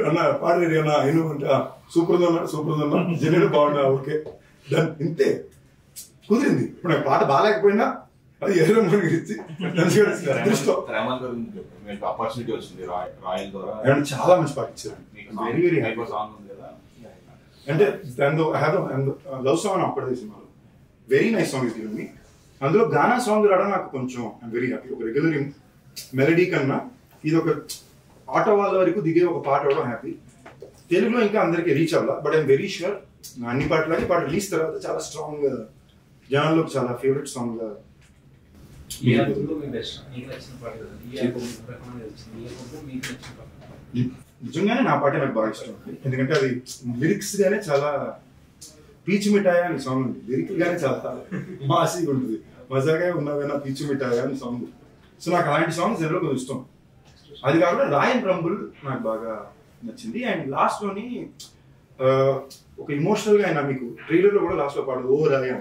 అన్న పాట రెడీ అన్నా ఎను అంటే సూపర్ ఉందన్నా జనరల్ బాగున్నా ఓకే డన్, ఇంతే కుదిరింది. ఇప్పుడు నాకు పాట బాగాలేకపోయినా అది ఏ రెహమాన్ గురించి
ఆపర్చునిటీ వచ్చింది రాయల్ ద్వారా,
చాలా మంచి పాట ఇచ్చారు. వెరీ వెరీ హ్యాపీ
సాంగ్ ఉంది కదా.
అంటే దాంతో లవ్ సాంగ్ అప్పటి సినిమాలో వెరీ నైస్ సాంగ్ ఇది. అందులో గానా సాంగ్ రావడం నాకు కొంచెం ఐఎమ్ వెరీ హ్యాపీ. ఒక రెగ్యులర్ మెలడీ కన్నా ఇది ఒక ఆటో వాళ్ళ వరకు దిగే ఒక పాట అవడం హ్యాపీ. తెలుగులో ఇంకా అందరికీ రీచ్ అవ్వాల. బట్ ఐఎమ్ వెరీ షూర్ అన్ని పాటలకి పాట రిలీజ్ తర్వాత చాలా స్ట్రాంగ్ గా జనాల్లో చాలా ఫేవరెట్ సాంగ్ గా. నిజంగానే నా పాటే నాకు బాగా ఇష్టం, ఎందుకంటే అది లిరిక్స్ గానే చాలా పీచు మిఠాయి అని సాంగ్ ఉంది. లిరిక్ గానే చాలా మాసిగా ఉంటుంది, మజాగా ఉన్నదైనా పీచు మిఠాయి అని సాంగ్. సో నాకు అలాంటి సాంగ్స్ జనరల్ కొంచెం ఇష్టం. అది కాకుండా రాయన్ రంబుల్ నాకు బాగా నచ్చింది. అండ్ లాస్ట్ లోని ఒక ఇమోషనల్ గా ఆయన మీకు ట్రైలర్ లో కూడా లాస్ట్ లో పాడు ఓ రాయ,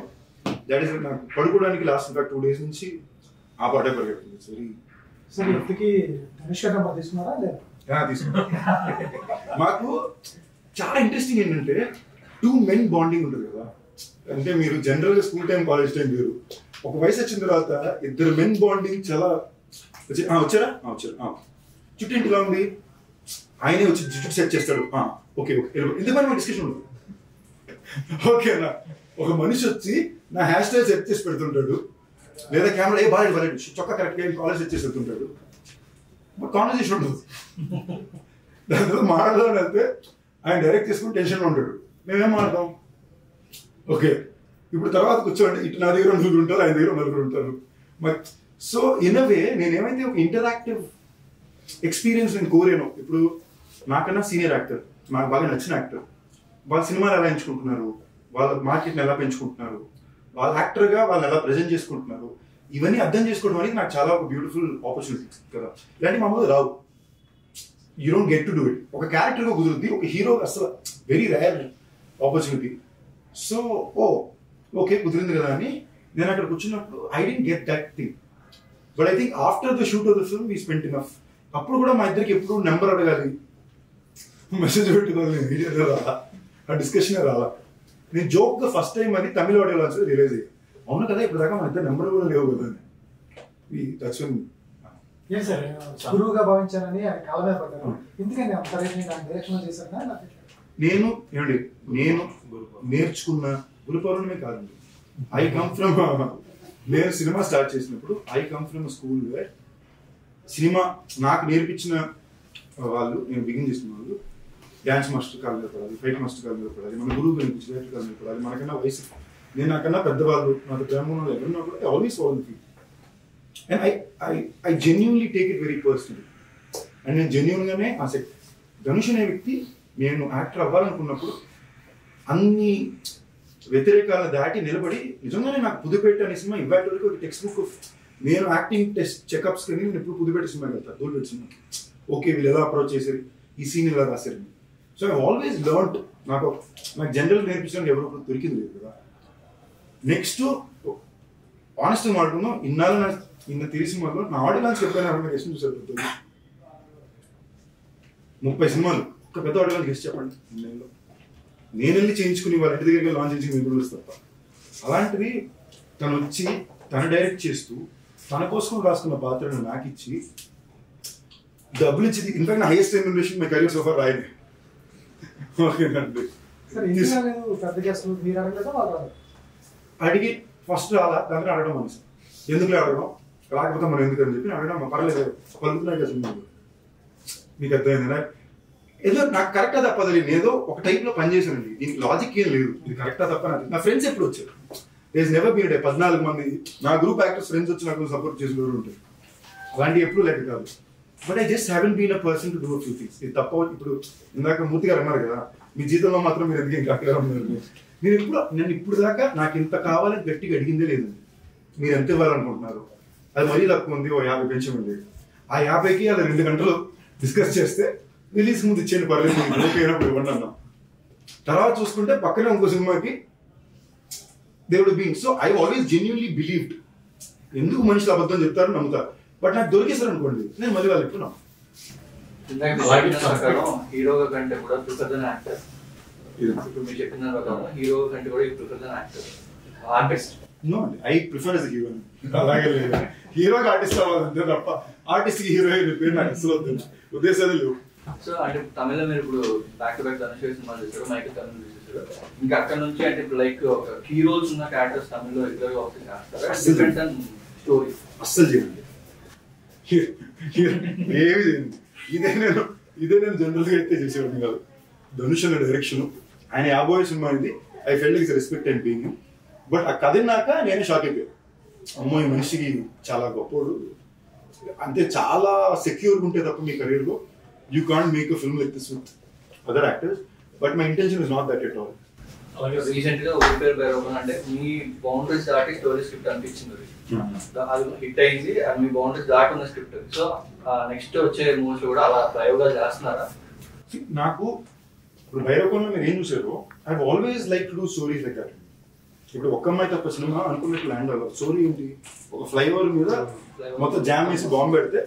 దట్ ఈస్ నాకు పడుకోవడానికి లాస్ట్ ఇంకా 2 days నుంచి ఆ పాటే పరిగెడుతుంది. మాకు చాలా ఇంట్రెస్టింగ్ ఏంటంటే 2 men బాండింగ్ ఉంటుంది కదా. అంటే మీరు జనరల్ గా స్కూల్ టైం కాలేజ్ టైం వేరు, ఒక వయసు వచ్చిన తర్వాత 2 men బాండింగ్ చాలా వచ్చారా జుట్టు ఇంటిలా ఉంది, ఆయనే వచ్చి జుట్టు సెట్ చేస్తాడు, ఓకే ఓకే ఎందుకని మా డిస్కషన్ ఉంటుంది. ఓకేనా, ఒక మనిషి వచ్చి నా హెయిర్ స్టైల్ సెట్ చేసి పెడుతుంటాడు, లేదా కెమెరా ఏ బాగా బాగా చొక్కా కరెక్ట్గా కాలేజ్ సెట్ చేసి పెడుతుంటాడు, కాన్వర్సేషన్ ఉంటుంది. దాని తర్వాత మాట్లాడదాం వెళ్తే ఆయన డైరెక్ట్ చేసుకుని టెన్షన్లో ఉంటాడు, మేమేం మాట్లాడతాం ఓకే. ఇప్పుడు తర్వాత కూర్చోండి, ఇటు నా దగ్గర 9 ఉంటారు, ఆయన దగ్గర 9 ఉంటారు. సో ఇన్ అ వే నేనేమైతే ఒక ఇంటరాక్టివ్ ఎక్స్పీరియన్స్ నేను కోరాను. ఇప్పుడు నాకన్నా సీనియర్ యాక్టర్, నాకు బాగా నచ్చిన యాక్టర్, వాళ్ళ సినిమాలు ఎలా ఎంచుకుంటున్నారు, వాళ్ళ మార్కెట్ని ఎలా పెంచుకుంటున్నారు, వాళ్ళ యాక్టర్గా వాళ్ళు ఎలా ప్రజెంట్ చేసుకుంటున్నారు, ఇవన్నీ అర్థం చేసుకోవడం అనేది నాకు చాలా ఒక బ్యూటిఫుల్ ఆపర్చునిటీ కదా. ఇలాంటి మామూలుగా రావు. You don't get to do it. ఒక క్యారెక్టర్గా కుదురుద్ది, ఒక హీరో అసలు very rare opportunity. So okay కుదిరింది కదా అని నేను అక్కడ కూర్చున్నప్పుడు I didn't get that thing. But I think after the shoot of the film we spent enough. అప్పుడు కూడా మా ఇద్దరికి ఎప్పుడు నెంబర్ అడగాలి, మెసేజ్ పెట్టుకోవాలి, మీడియాలో రాలా, ఆ డిస్కషన్ రాలా. నేను జోక్గా ఫస్ట్ టైం అది తమిళ ఆడియో లాంచ్ రియలైజ్ అయ్యాను. అవును కదా ఇప్పుడు దాకా మా ఇద్దరు నెంబర్ కూడా లేవు కదా అని.
సార్ గురువుగా భావించానని ఆయన కాళ్ళ మీద పడ్డాను. ఎందుకని అంత డైరెక్షన్ చేశారు?
నేను నేర్చుకున్న గురు పౌర్ణమే కాదండి. ఐ కమ్ ఫ్రమ్, నేను సినిమా స్టార్ట్ చేసినప్పుడు I come from school where cinema నాకు నేర్పించిన వాళ్ళు, నేను బిగిన్ చేసిన వాళ్ళు డ్యాన్స్ మాస్టర్ కాళ్ళ మీద పడాలి, ఫైట్ మాస్టర్ కాళ్ళ మీద పడాలి, మన గురువు నేర్పించి డైరెక్టర్ కాళ్ళ మీద పడాలి, మనకన్నా వయసు నేను నాకన్నా పెద్దవాళ్ళు నాకు ప్రేమ ఎవరున్నా కూడా I always follow the feel. And I genuinely take it very personal. And నేను జెన్యున్గానే ఆసక్తి. ధనుష్ అనే వ్యక్తి నేను యాక్టర్ అవ్వాలనుకున్నప్పుడు అన్ని వ్యతిరేకాలను దాటి నిలబడి నిజంగానే నాకు పుదుపేట అనే సినిమా ఇవాటి వరకు ఒక టెక్స్ట్ బుక్ నేను యాక్టింగ్ టెస్ట్ చెకప్స్ కానీ నేను ఇప్పుడు పుదుపేట సినిమాకి వెళ్తాను, దూరపేట సినిమాకి. ఓకే వీళ్ళు ఎలా అప్రోచ్ చేశారు, ఈ సీన్ ఎలా రాశారు. So I always learned. నాకు జనరల్ నేర్పించడానికి ఎవరు దొరికింది లేదు కదా. నెక్స్ట్ ఆనెస్ట్ మాట్లాడుకుందాం, ఇన్న తిరిగి సినిమాలో నా ఆడియో లాంచ్ చెప్పాను గెస్ట్ చూసారు 30 సినిమాలు ఒక పెద్ద ఆడియో లాంచ్ గెస్ట్ చెప్పండి. నేను వెళ్ళి చేయించుకుని వాళ్ళ ఇంటి దగ్గరికి లాంచ్ చేసి మేము తప్ప. అలాంటిది తను వచ్చి తను డైరెక్ట్ చేస్తూ తన కోసం రాసుకున్న పాత్రను నాకు ఇచ్చి డబ్బులు ఇచ్చింది. ఇన్ఫాక్ట్ నా highest remuneration my career so far రాయనే. ఓకేనండి. అడిగి ఫస్ట్ రాలా దాని అడగడం మనసు ఎందుకు అడగడం, రాకపోతే మనం ఎందుకని చెప్పి అడగడం పర్లేదు పలుకుతున్నాయి సినిమా మీకు అర్థమైందా. ఏదో నాకు కరెక్టా తప్పదు, ఏదో ఒక టైప్ లో పనిచేశానండి. దీనికి లాజిక్ ఏం లేదు, ఇది కరెక్టా తప్ప. నా ఫ్రెండ్స్ ఎప్పుడు వచ్చారు, దేర్ నెవర్ బీన్ 14 మంది నా గ్రూప్ యాక్టర్స్ ఫ్రెండ్స్ వచ్చి నాకు సపోర్ట్ చేసి ఉంటారు. అలాంటి ఎప్పుడు లెక్క కాదు. But I just haven't been a person to do a few things. ఇది తప్ప. ఇప్పుడు ఇందాక మూర్తి గారు అన్నారు కదా మీ జీతంలో మాత్రం మీరు ఎందుకు ఇంకా అక్కడ ఉన్నారు. నేను ఇప్పుడు దాకా నాకు ఇంత కావాలని గట్టిగా అడిగిందే లేదండి. మీరు ఎంత ఇవ్వాలనుకుంటున్నారు, అది మరీ తక్కువ ఉంది, ఓ 50 పెంచమండి. ఆ 50కి అది 2 గంటలు డిస్కస్ చేస్తే రిలీజ్ ముందు ఇచ్చేయండి పర్లేదు, ఓకే అయినప్పుడు ఇవ్వండి అన్నాం. తర్వాత చూసుకుంటే పక్కనే ఇంకో సినిమాకి they would being. So I always genuinely believed. ఎందుకు మనుషులు అబద్ధం చెప్తారు నమ్ముతారు. బట్ నాకు దొరికేసారు అనుకోండి నేను మళ్ళీ వాళ్ళు ఎప్పుడు
హీరోగా కంటే కూడా ప్రిఫర్ దెన్ యాక్టర్. ఇప్పుడు మీరు చెప్పిన ప్రకారం హీరో కంటే కూడా prefer than actor artist.
No అండి, ఐ ప్రిఫర్ యాజ్ హీరో. అలాగే లేదు, హీరోగా ఆర్టిస్ట్ అవ్వాలంటే తప్ప ఆర్టిస్ట్ కి హీరో పేరు నాకు అసలు ఉద్దేశాలు లేవు.
సో అంటే తమిళ మీరు ఇప్పుడు బ్యాక్ టు బ్యాక్ ధనుష్ సినిమాలు చేశారు, మైకిల్ తమిళ చేశారు. ఇంకా అక్కడ నుంచి అంటే ఇప్పుడు లైక్ హీరోస్ ఉన్న క్యారెక్టర్స్ తమిళలో రెగ్యులర్ గా ఒకటి చేస్తారు స్టోరీ
అస్సలు చేయండి. ఏమి చేయండి, ఇదే నేను జనరల్ గా అయితే చేసేవాడిని కాదు. ధనుష్ అనే డైరెక్షన్ ఆయన 50 సినిమా ఇది. I felt it's respect and being. But ఆ కథ నాక నేను షాక్ అయిపోయాను. అమ్మో ఈ మనిషికి చాలా గొప్పోడు, అంటే చాలా సెక్యూర్గా ఉంటే తప్ప మీ కెరీర్లో you can't make a film like this with other actors. But my intention is not that at all.
అలాగే రీసెంట్ గా ఒక పేరు బైరోగన్ అంటే మీ బౌండరీస్ దాటి స్టోరీ స్క్రిప్ట్ అనిపించింది, అది హిట్ అయింది. అది మీ బౌండరీస్ దాటి ఉన్న స్క్రిప్ట్. సో నెక్స్ట్ వచ్చే మూవీస్ కూడా అలా ప్రయోగాలు చేస్తున్నారా?
నాకు ఇప్పుడు బైరోగన్లో మీరు ఏం చూసారో I always like to do stories like that. ఇప్పుడు ఒక్క అమ్మాయి తప్ప సినిమా అనుకున్నట్టు ల్యాండ్ అవ్వాలి. స్టోరీ ఏంటి, ఒక ఫ్లైఓవర్ మీద మొత్తం జామ్ వేసి బాంబు పెడితే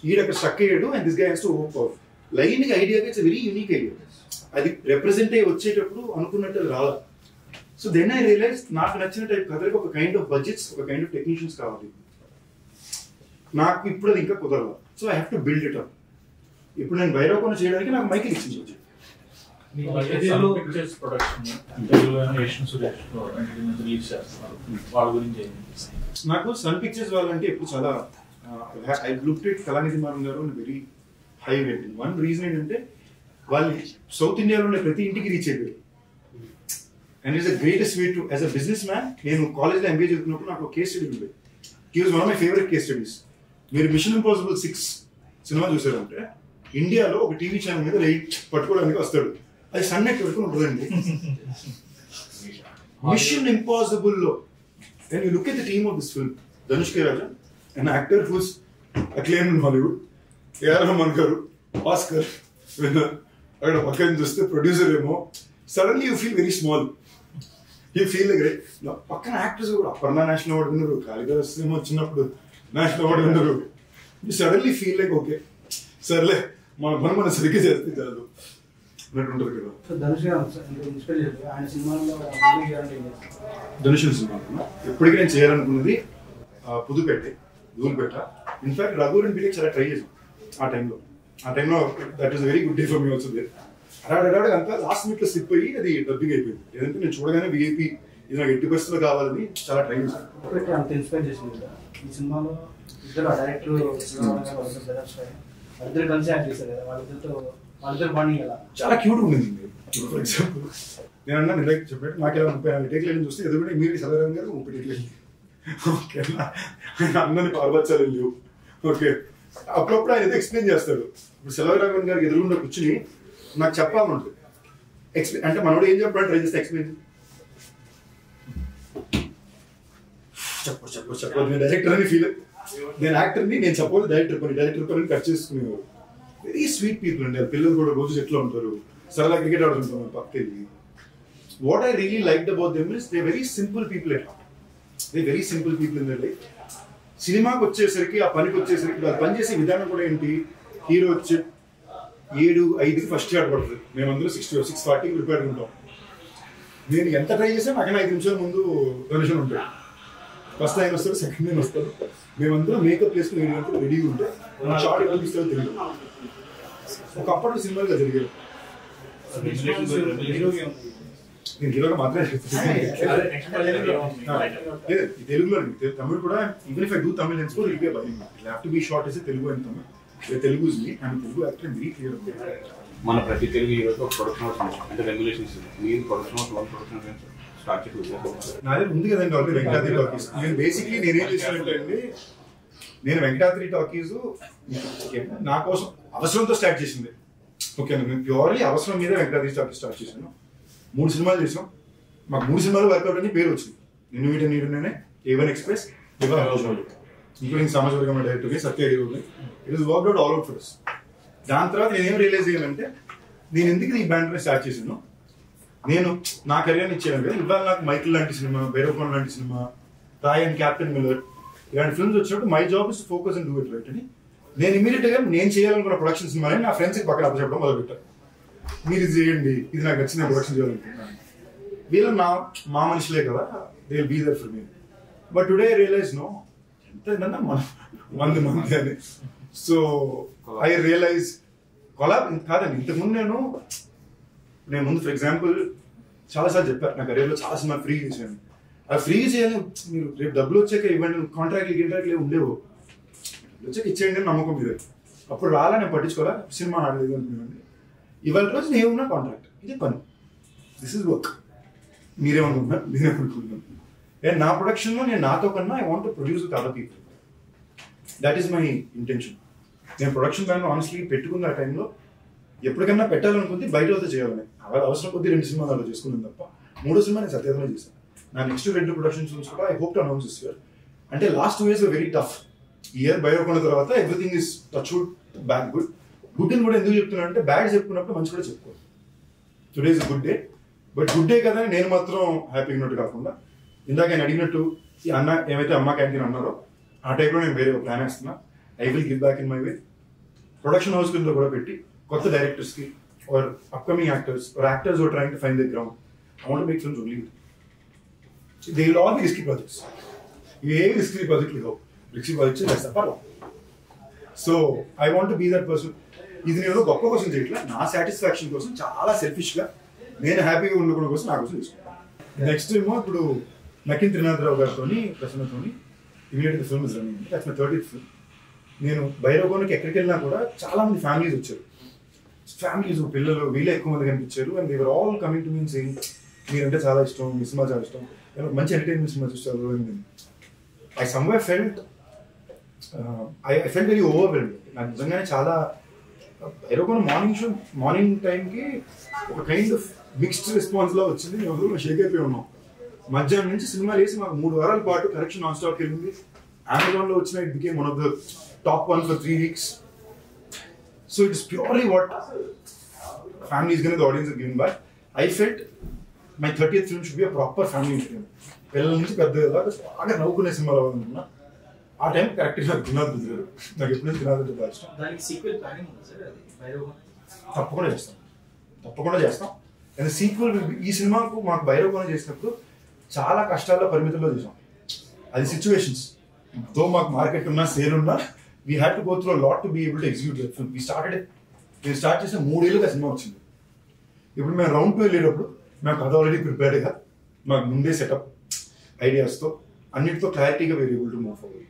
ఈడక్కడ స్ట్రక్ అయ్యాడు and this guy has to hope of lining ఐడియాగా ఇట్స్ వెరీ యూనిక్ ఐడియా. అది రిప్రజెంట్ అయ్యి వచ్చేటప్పుడు అనుకున్నట్టు అది రావాలి. సో దెన్ ఐ రియలైజ్ నాకు నచ్చిన టైప్ కథలకు ఒక కైండ్ ఆఫ్ బడ్జెట్స్, ఒక కైండ్ ఆఫ్ టెక్నీషియన్స్ కావాలి. నాకు ఇప్పుడు అది ఇంకా కుదరదు. So I have to build it up. ఇప్పుడు నేను బైరోగన్ చేయడానికి నాకు మైకిల్ ఇచ్చింది. నాకు సన్ పిక్చర్స్ వాళ్ళంటే ఇప్పుడు చాలా I looked at Kalanithi Maran గారు very high rating. One reason ఏంటంటే వాళ్ళు సౌత్ ఇండియాలో ఉండే ప్రతి ఇంటికి రీచ్ అయిపోయారు. And it's the greatest way to as a business man. నేను కాలేజ్లో ఎంబీఏ చదువుతున్నప్పుడు నాకు కేస్ స్టడీ ఉండేది. He was one of my favourite case studies. మీరు మిషన్ ఇంపాసిబుల్ 6 సినిమా చూసారంటే ఇండియాలో ఒక టీవీ ఛానల్ మీద పట్టుకోవడానికి వస్తాడు, అది సన్ నెట్ పెట్టుకుని ఉంటుందండి. మిషన్ ఇంపాసిబుల్ లో and you look at the team of this film, Dhanush K. Rajan, an actor who's acclaimed in Hollywood, A.R. Rahman garu, Oscar winner, అక్కడ పక్కన చూస్తే ప్రొడ్యూసర్ ఏమో, suddenly you feel very small, you feel like పక్కన actors కూడా Aparna national award విన్నారు, కాళిదాస్ ఏమో వచ్చినప్పుడు national award విన్నారు, you suddenly feel like okay సర్లే మన పని మనం సరిగ్గా చేస్తే చాలు అన్నట్టుంటారు కదా. ధనుష్ సినిమా ఎప్పటికీ నేను చేయాలనుకున్నది పుదుపేట, ధూల్పేట. ఇన్ఫాక్ట్ రఘువరన్ బీటెక్ చాలా ట్రై చేసాం ఆ టైంలో that is very good day for me also there. అడాడు అంతా లాస్ట్ మినిట్ లో స్లిప్ అయ్యి అది డబ్బింగ్ అయిపోయింది. ఏదంటే నేను చూడగానే విఐపి ఇది నాకు 80% కావాలని చాలా ట్రై చేశాను.
అంత ఇన్స్పైర్ చేసింది ఈ సినిమాలో ఇద్దరు డైరెక్టర్ ఇద్దరు కలిసి యాక్ట్ చేశారు కదా, వాళ్ళిద్దరు బాండింగ్ ఎలా
చాలా క్యూట్ ఉండింది. ఫర్ ఎగ్జాంపుల్ నేను అన్నా నిజంగా చెప్పాను, నాకు ఇలా 34 టేక్లు చూస్తే ఎదుగునే మీరు సదరం గారు 30 టేక్లు ఓకే అందరినీ పాల్పచ్చాలి లేవు. ఓకే అప్పుడప్పుడు ఆయన ఏదో ఎక్స్ప్లెయిన్ చేస్తాడు. ఇప్పుడు సెలవరాఘవన్ గారికి ఎదురుగుండా కూర్చుని నాకు చెప్పాలంటుంది ఎక్స్ప్లెయిన్ అంటే మనోడు ఏం చెప్పాలని ట్రై చేస్తే ఎక్స్ప్లెయిన్ చెప్పదు నేను డైరెక్టర్ అని ఫీల్, నేను యాక్టర్ని నేను చెప్పదు డైరెక్టర్ పని కట్ చేసుకునేవారు. వెరీ స్వీట్ పీపుల్ అండి. పిల్లలు కూడా రోజు ఎట్లా ఉంటారు, సరదా క్రికెట్ ఆడుతుంటాం పక్కకి. What I really liked about them is they very simple people at heart, they very simple people in their life. సినిమాకి వచ్చేసరికి ఆ పనికి వచ్చేసరికి వాళ్ళు పనిచేసే విధానం కూడా ఏంటి, హీరో వచ్చి 7:05కి ఫస్ట్ షాట్ పడుతుంది, మేమందరూ 6:40కి ప్రిపేర్ ఉంటాం. నేను ఎంత ట్రై చేసాను నాకైనా 5 నిమిషాల ముందు కనెక్షన్ ఉంటాయి. ఫస్ట్ ఆయన వస్తారు, సెకండ్ ఆయన వస్తారు, మేమందరం మేకప్ వేసుకుని 7 గంటలు రెడీగా ఉంటే షార్ట్ ఎట్లా తీస్తారో తెలియదు. ఒకప్పటి సినిమాలుగా జరిగారు. నేను హీరోగా మాత్రమే తెలుగులో తమిళ్ కూడా even if I do Tamil and score it be by it have to be short is Telugu and Tamil. Telugu is me and Telugu actor very clear.
మన ప్రతి తెలుగు హీరోకి ఒక ప్రొడక్షన్ హౌస్ అంటే రెగ్యులేషన్స్ మీరు production house one production start చేసి
నాదే ఉంది కదండి ఆల్రెడీ వెంకటాద్రి టాకీస్. నేను బేసిక్లీ నేనేం చేసినట్టు నేను వెంకటాద్రి టాకీస్ నా కోసం అవసరంతో స్టార్ట్ చేసింది. ఓకే నేను ప్యూర్లీ అవసరం మీద వెంకటాద్రి టాకీస్ స్టార్ట్ చేశాను. 3 సినిమాలు చేసాం, మాకు 3 సినిమాలు వర్కౌట్ అని పేరు వచ్చింది. నిన్ను వీటి నీడునే, A1 ఎక్స్ప్రెస్, ఇంక్లూడింగ్ సమాజవర్గం డైరెక్టర్ సత్య హీరోని. It is worked out all out for us. దాని తర్వాత నేనేం రియలైజ్ అయ్యానంటే నేను ఎందుకు ఈ బ్యాండ్ స్టార్ట్ చేశాను, నేను నా కెరియర్ని ఇచ్చాను కదా. ఇవాళ నాకు మైకిల్ లాంటి సినిమా, భైరవకోన్ లాంటి సినిమా, రాయ్ అండ్ క్యాప్టెన్ మిల్లర్ ఇలాంటి ఫిల్మ్స్ వచ్చినప్పుడు my job is focus and do it right అని నేను ఇమీడియట్ గా నేను చేయాలనుకున్న ప్రొడక్షన్ సినిమాని నా ఫ్రెండ్స్కి పక్కన అప్పచెప్పడం మొదలుపెట్టాను. మీరు ఇది చేయండి, ఇది నాకు నచ్చిన ప్రొడక్షన్ చేయాలనుకుంటున్నాను. వీళ్ళు మా మనుషులే కదా, they will be there for me. But today I realise no ఎంత ఏంటన్నా మంది అని. సో ఐ రియలైజ్ కొలాబ్ కాదండి. ఇంతకుముందు నేను ముందు ఫర్ ఎగ్జాంపుల్ చాలాసార్లు చెప్పారు నా కెరీర్లో చాలా సినిమా ఫ్రీ చేశాను. అది ఫ్రీ చేయాలి, మీరు రేపు డబ్బులు వచ్చాక ఇవ్వండి, కాంట్రాక్ట్లు ఉండేవు, వచ్చాక ఇచ్చేయండి అని నమ్మకం మీద. అప్పుడు రాలా నేను పట్టించుకోవాలా, సినిమా ఆడలేదు అనుకున్నాను. ఇవాళ రోజు నేనున్న కాంట్రాక్ట్, ఇది పని, దిస్ ఇస్ వర్క్. నేనేమనుకుంటున్నాను అండ్ నా ప్రొడక్షన్లో నేను నాతో కన్నా I want to produce with other people. That is my intention. నేను ప్రొడక్షన్ బ్యాన్ ఆనెస్ట్లీ పెట్టుకున్న ఆ టైంలో ఎప్పటికన్నా పెట్టాలనుకుంది బయట వద్ద చేయాలని. అలా అవసరం కొద్ది 2 సినిమాలు అలా చేసుకున్నాను తప్ప 3వ సినిమా నేను సత్యాధన చేశాను. నా నెక్స్ట్ 2 ప్రొడక్షన్ ఫిల్మ్స్ కూడా I hope to announce this year. అంటే last 2 years very tough. Year భయపడిన తర్వాత everything is touch wood bad good. Good అని కూడా ఎందుకు చెప్తున్నాను అంటే బ్యాడ్ చెప్పుకున్నప్పుడు మంచి కూడా చెప్పుకోవాలి. Today is good day, but good day కదా నేను మాత్రం హ్యాపీగా ఉన్నట్టు కాకుండా ఇందాక ఆయన అడిగినట్టు ఈ అన్న ఏమైతే అమ్మ క్యాంటీన్ అన్నారో ఆ టైప్లో నేను వేరే ప్లాన్ వేస్తున్నా. I will give back in my way. Production house కింద కూడా పెట్టి కొత్త డైరెక్టర్స్కి or upcoming actors or actors or trying to find the ground. I want to make films only. They will all be risky projects. ఇవి ఏవి risky ప్రాజెక్టులు కావు, risky projects చేస్తా పర్వాలేదు. So I want to be that person. ఇది నేను గొప్ప కోసం చేయట్లా, నా సాటిస్ఫాక్షన్ కోసం చాలా సెల్ఫిష్గా నేను హ్యాపీగా ఉండడం కోసం నా కోసం తీసుకున్నాను. నెక్స్ట్ ఏమో ఇప్పుడు నకిన్ త్రినాథరావు గారితో ప్రసన్నతో ఇమీడియట్గా film is running. That's my 30th film. నేను భైరవకోనకి ఎక్కడికి వెళ్ళినా కూడా చాలా మంది ఫ్యామిలీస్ వచ్చారు. ఫ్యామిలీస్ పిల్లలు వీళ్ళే ఎక్కువ మంది కనిపించారు. And they were all coming to mean saying మీరంటే చాలా ఇష్టం, మీ సినిమా చాలా ఇష్టం, మంచి ఎంటర్టైన్మెంట్ సినిమా చూస్తారు. And I somewhere felt I felt very overwhelmed. నాకు నిజంగానే చాలా భైరవకోన మార్నింగ్ టైంకి ఒక కైండ్ ఆఫ్ మిక్స్డ్ రెస్పాన్స్ లా వచ్చింది. మేము షేక్ అయిపోయి ఉన్నాం. మధ్యాహ్నం నుంచి సినిమా వేసి మాకు 3 వారాల పాటు కరెక్షన్ నాన్ స్టాప్ వెళ్ళింది. అమెజాన్లో వచ్చిన it became one of the top 1 for 3 weeks. So it is purely what family is going to the audience are given by. I felt my 30th film should be a proper family film. పిల్లల నుంచి పెద్దగా బాగా నవ్వుకునే సినిమాలు అవ్వాలనుకున్నా. ఆ time కరెక్ట్గా నాకు తినాలి కుదిరారు. నాకు ఎప్పుడు తినాలంటే బాగా ఇష్టం.
దానికి సీక్వెల్ ప్లానింగ్ ఉంది సార్, అది భైరవకోన తప్పకుండా చేస్తాం. అండ్ సీక్వెల్ ఈ సినిమాకు మాకు భైరవకోన చేసినప్పుడు చాలా కష్టాల్లో పరిమితుల్లో చేసాం. అది సిచ్యువేషన్స్. దో మాకు మార్కెట్ ఉన్నా సేల్ ఉన్నా we had to go through lot to be able to execute that film. నేను స్టార్ట్ చేసిన 3 ఏళ్ళుగా సినిమా వచ్చింది. ఇప్పుడు మేము రౌండ్ 2 వెళ్ళేటప్పుడు మేము కథ ఆల్రెడీ ప్రిపేర్డ్గా మాకు ముందే సెటప్ ఐడియాస్తో అన్నిటితో క్లారిటీగా were able to move forward.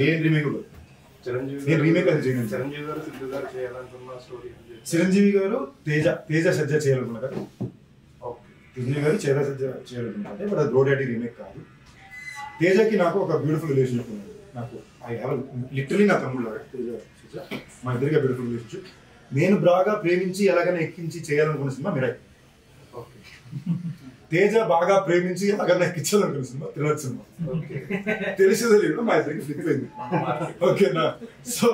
ఏం రీమేక్ చిరంజీవి గారు తేజ సజ్జ చేయాలనుకున్నారు. చిరంజీవి గారు చేయాలనుకున్నారు, బట్ అది బ్రో డాడీ రీమేక్ కాదు. తేజకి నాకు ఒక బ్యూటిఫుల్ రిలేషన్షిప్ ఉంది. నాకు ఐ హ్యావ్ లిటరలీ నా తమ్ముడు లాగా తేజ సజ్జ, మా ఇద్దరికి బ్యూటిఫుల్ రిలేషన్షిప్. నేను బాగా ప్రేమించి ఎలాగైనా ఎక్కించి చేయాలనుకున్న సినిమా మిరాయి. తేజ బాగా ప్రేమించి ఎలాగైనా ఎక్కించాలనుకున్న సినిమా త్రినాథ్ సినిమా. తెలిసేదో లేదు, మా ఇద్దరికి ఫ్లిప్ అయింది. ఓకేనా? సో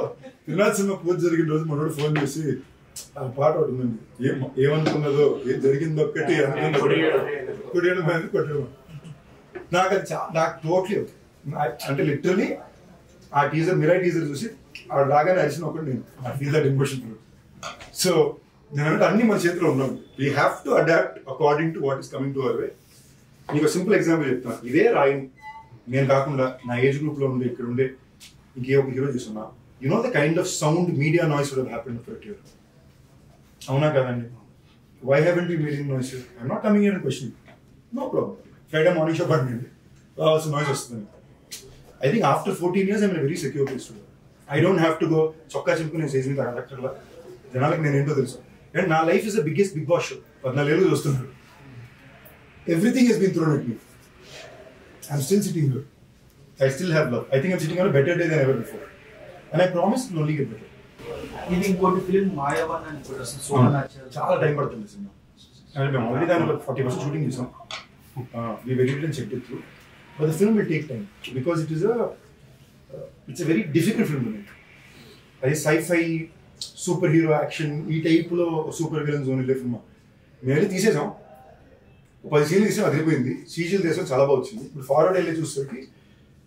త్రినాథ్ సినిమా పూజ జరిగిన రోజు మనోడు ఫోన్ చేసి ఆ పాట ఒకటి ఉందండి, ఏమనుకున్నదో ఏం జరిగింది ఒక్కటి కొట్టడం. నాకు అది నాకు టోటలీ అంటే లిటరలీ ఆ టీజర్ మిరాయి టీజర్ చూసి ఆ లాగానే అరిసిన ఒకటి నేను I feel that emotion. So నేను అంటే అన్ని మన చేతిలో ఉన్నాం. We have to adapt according to what is coming to our way. మీకు సింపుల్ ఎగ్జాంపుల్ చెప్తాను. ఇదే రాయిని నేను కాకుండా నా ఏజ్ గ్రూప్ లో ఉండే ఇక్కడ ఉండే ఇంకే ఒక హీరో చూస్తున్నా, you know the kind of sound media noise would have happened for year. అవునా కదండి? Why haven't we making noise? I'm not coming in question, no problem. Friday morning show పడుతుంది, రావాల్సిన నాయిస్ వస్తుంది. I think after 14 years I'm very secure place to. I don't have to go చొక్కా చింపుకుని నేను stage మీద కండక్టర్లా జనాలకు నేను ఏంటో తెలుసు. అండ్ నా life is the biggest Bigg Boss show. 14 ఏళ్ళు చూస్తున్నారు. Everything has been thrown at me. I'm still sitting here. I still have love. I think I'm sitting on a better day than ever before. And I promise it will only get better. ఇది ఇంకోటి film మాయావన్ అని కూడా
చాలా time పడుతుంది cinema. అంటే మేము already దాని 40% shooting చేసాం. We edited and checked it through. But the film will take time because it's a very difficult film to make. అది sci-fi, సూపర్ హీరో యాక్షన్ ఈ టైప్లో సూపర్ విలన్ జోన్ వెళ్ళే cinema. మేము తీసేసాం, 10 సీన్లు తీసాం, అదిరిపోయింది. సీజీలు తీసాం, చాలా బాగా వచ్చింది. ఇప్పుడు ఫార్వర్డ్ వెళ్ళి చూసేసరికి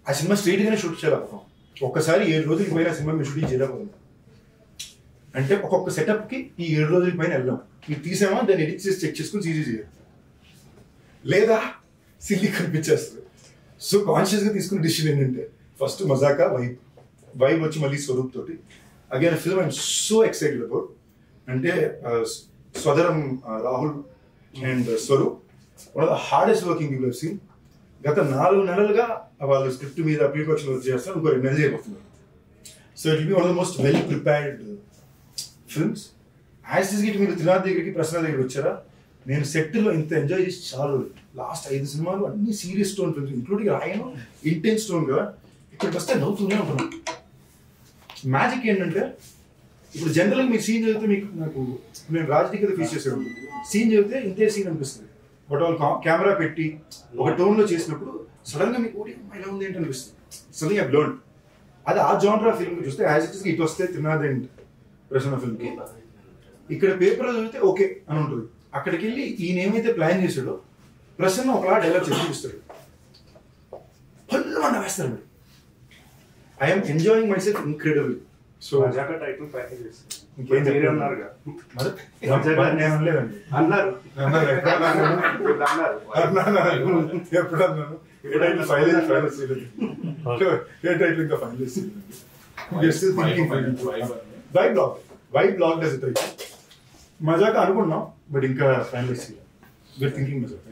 ఆ సినిమా స్ట్రైట్గానే షూట్ చేయలేకపోతాం. ఒక్కసారి 7 రోజులకి పోయిన సినిమా మేము షూటింగ్ చేయలేకపోతాం. అంటే ఒక్కొక్క సెటప్కి ఈ 7 రోజుల పైన వెళ్ళాం. ఇది తీసామా దాన్ని ఎడిట్ చేసి చెక్ చేసుకుని సీజీ చేయాలి, లేదా సిల్లీ కనిపించేస్తుంది. సో కాన్షియస్గా తీసుకున్న డిసిషన్ ఏంటంటే ఫస్ట్ మజాకా వైబ్ వచ్చి మళ్ళీ స్వరూప్ తోటి again film I'm so excited about. అంటే స్వదరం Rahul and Swaroop one of the hardest working people have seen. గత 4 నెలలుగా వాళ్ళు స్క్రిప్ట్ మీద ప్రీప్రొడక్షన్ వర్క్ చేస్తారు, ఇంకో 2 నెలలు చేయబోతున్నారు. So it will be one of the most well prepared films. As is Git మీరు త్రినాథ్ దగ్గరికి ప్రశ్న దగ్గరికి వచ్చారా, నేను సెట్లో ఇంత ఎంజాయ్ చేసి చాలా లాస్ట్ 5 సినిమాలు అన్ని సీరియస్ స్టోన్ ఫిల్మ్స్ ఇంక్లూడింగ్ ఆయన ఇంటెన్స్ స్టోన్ కదా, ఇక్కడికి వస్తే నవ్వుతూనే ఉంటున్నాం. మ్యాజిక్ ఏంటంటే ఇప్పుడు జనరల్గా మీరు సీన్ చదివితే మీకు నాకు నేను రాజకీయ కదా ఫీస్ చేసేవాడు, సీన్ చదివితే ఇంతే సీన్ అనిపిస్తుంది. బట్ వాళ్ళు కెమెరా పెట్టి ఒక టోన్లో చేసినప్పుడు సడన్గా మీకు ఓడి ఇలా ఉంది ఏంటి అనిపిస్తుంది. Something I learned. అది ఆ జానరా ఫిల్మ్ చూస్తే యాజ్ ఇట్ ఇస్ ఇటు వస్తే త్రినాథ్ అండ్ ప్రసన్న ఫిల్మ్కి ఇక్కడ పేపర్లో చదివితే ఓకే అని ఉంటుంది. అక్కడికి వెళ్ళి ఈయన ఏమైతే ప్లాన్ చేశాడో ప్రసన్న ఒకలా డైలాగ్ చెప్పి చూపిస్తాడు, పళ్ళు వేస్తాడు. మరి I'm enjoying myself incredible. So
title package
ఇంకేం
అన్నారు
ఎప్పుడు అన్నాను ఏ టైటిల్ ఫైల్ ఏ టైటిల్ ఇంకా file why blog does it మజాగా అనుకున్నాం, బట్ ఇంకా ఫైనల్ థింకింగ్ మజాక్.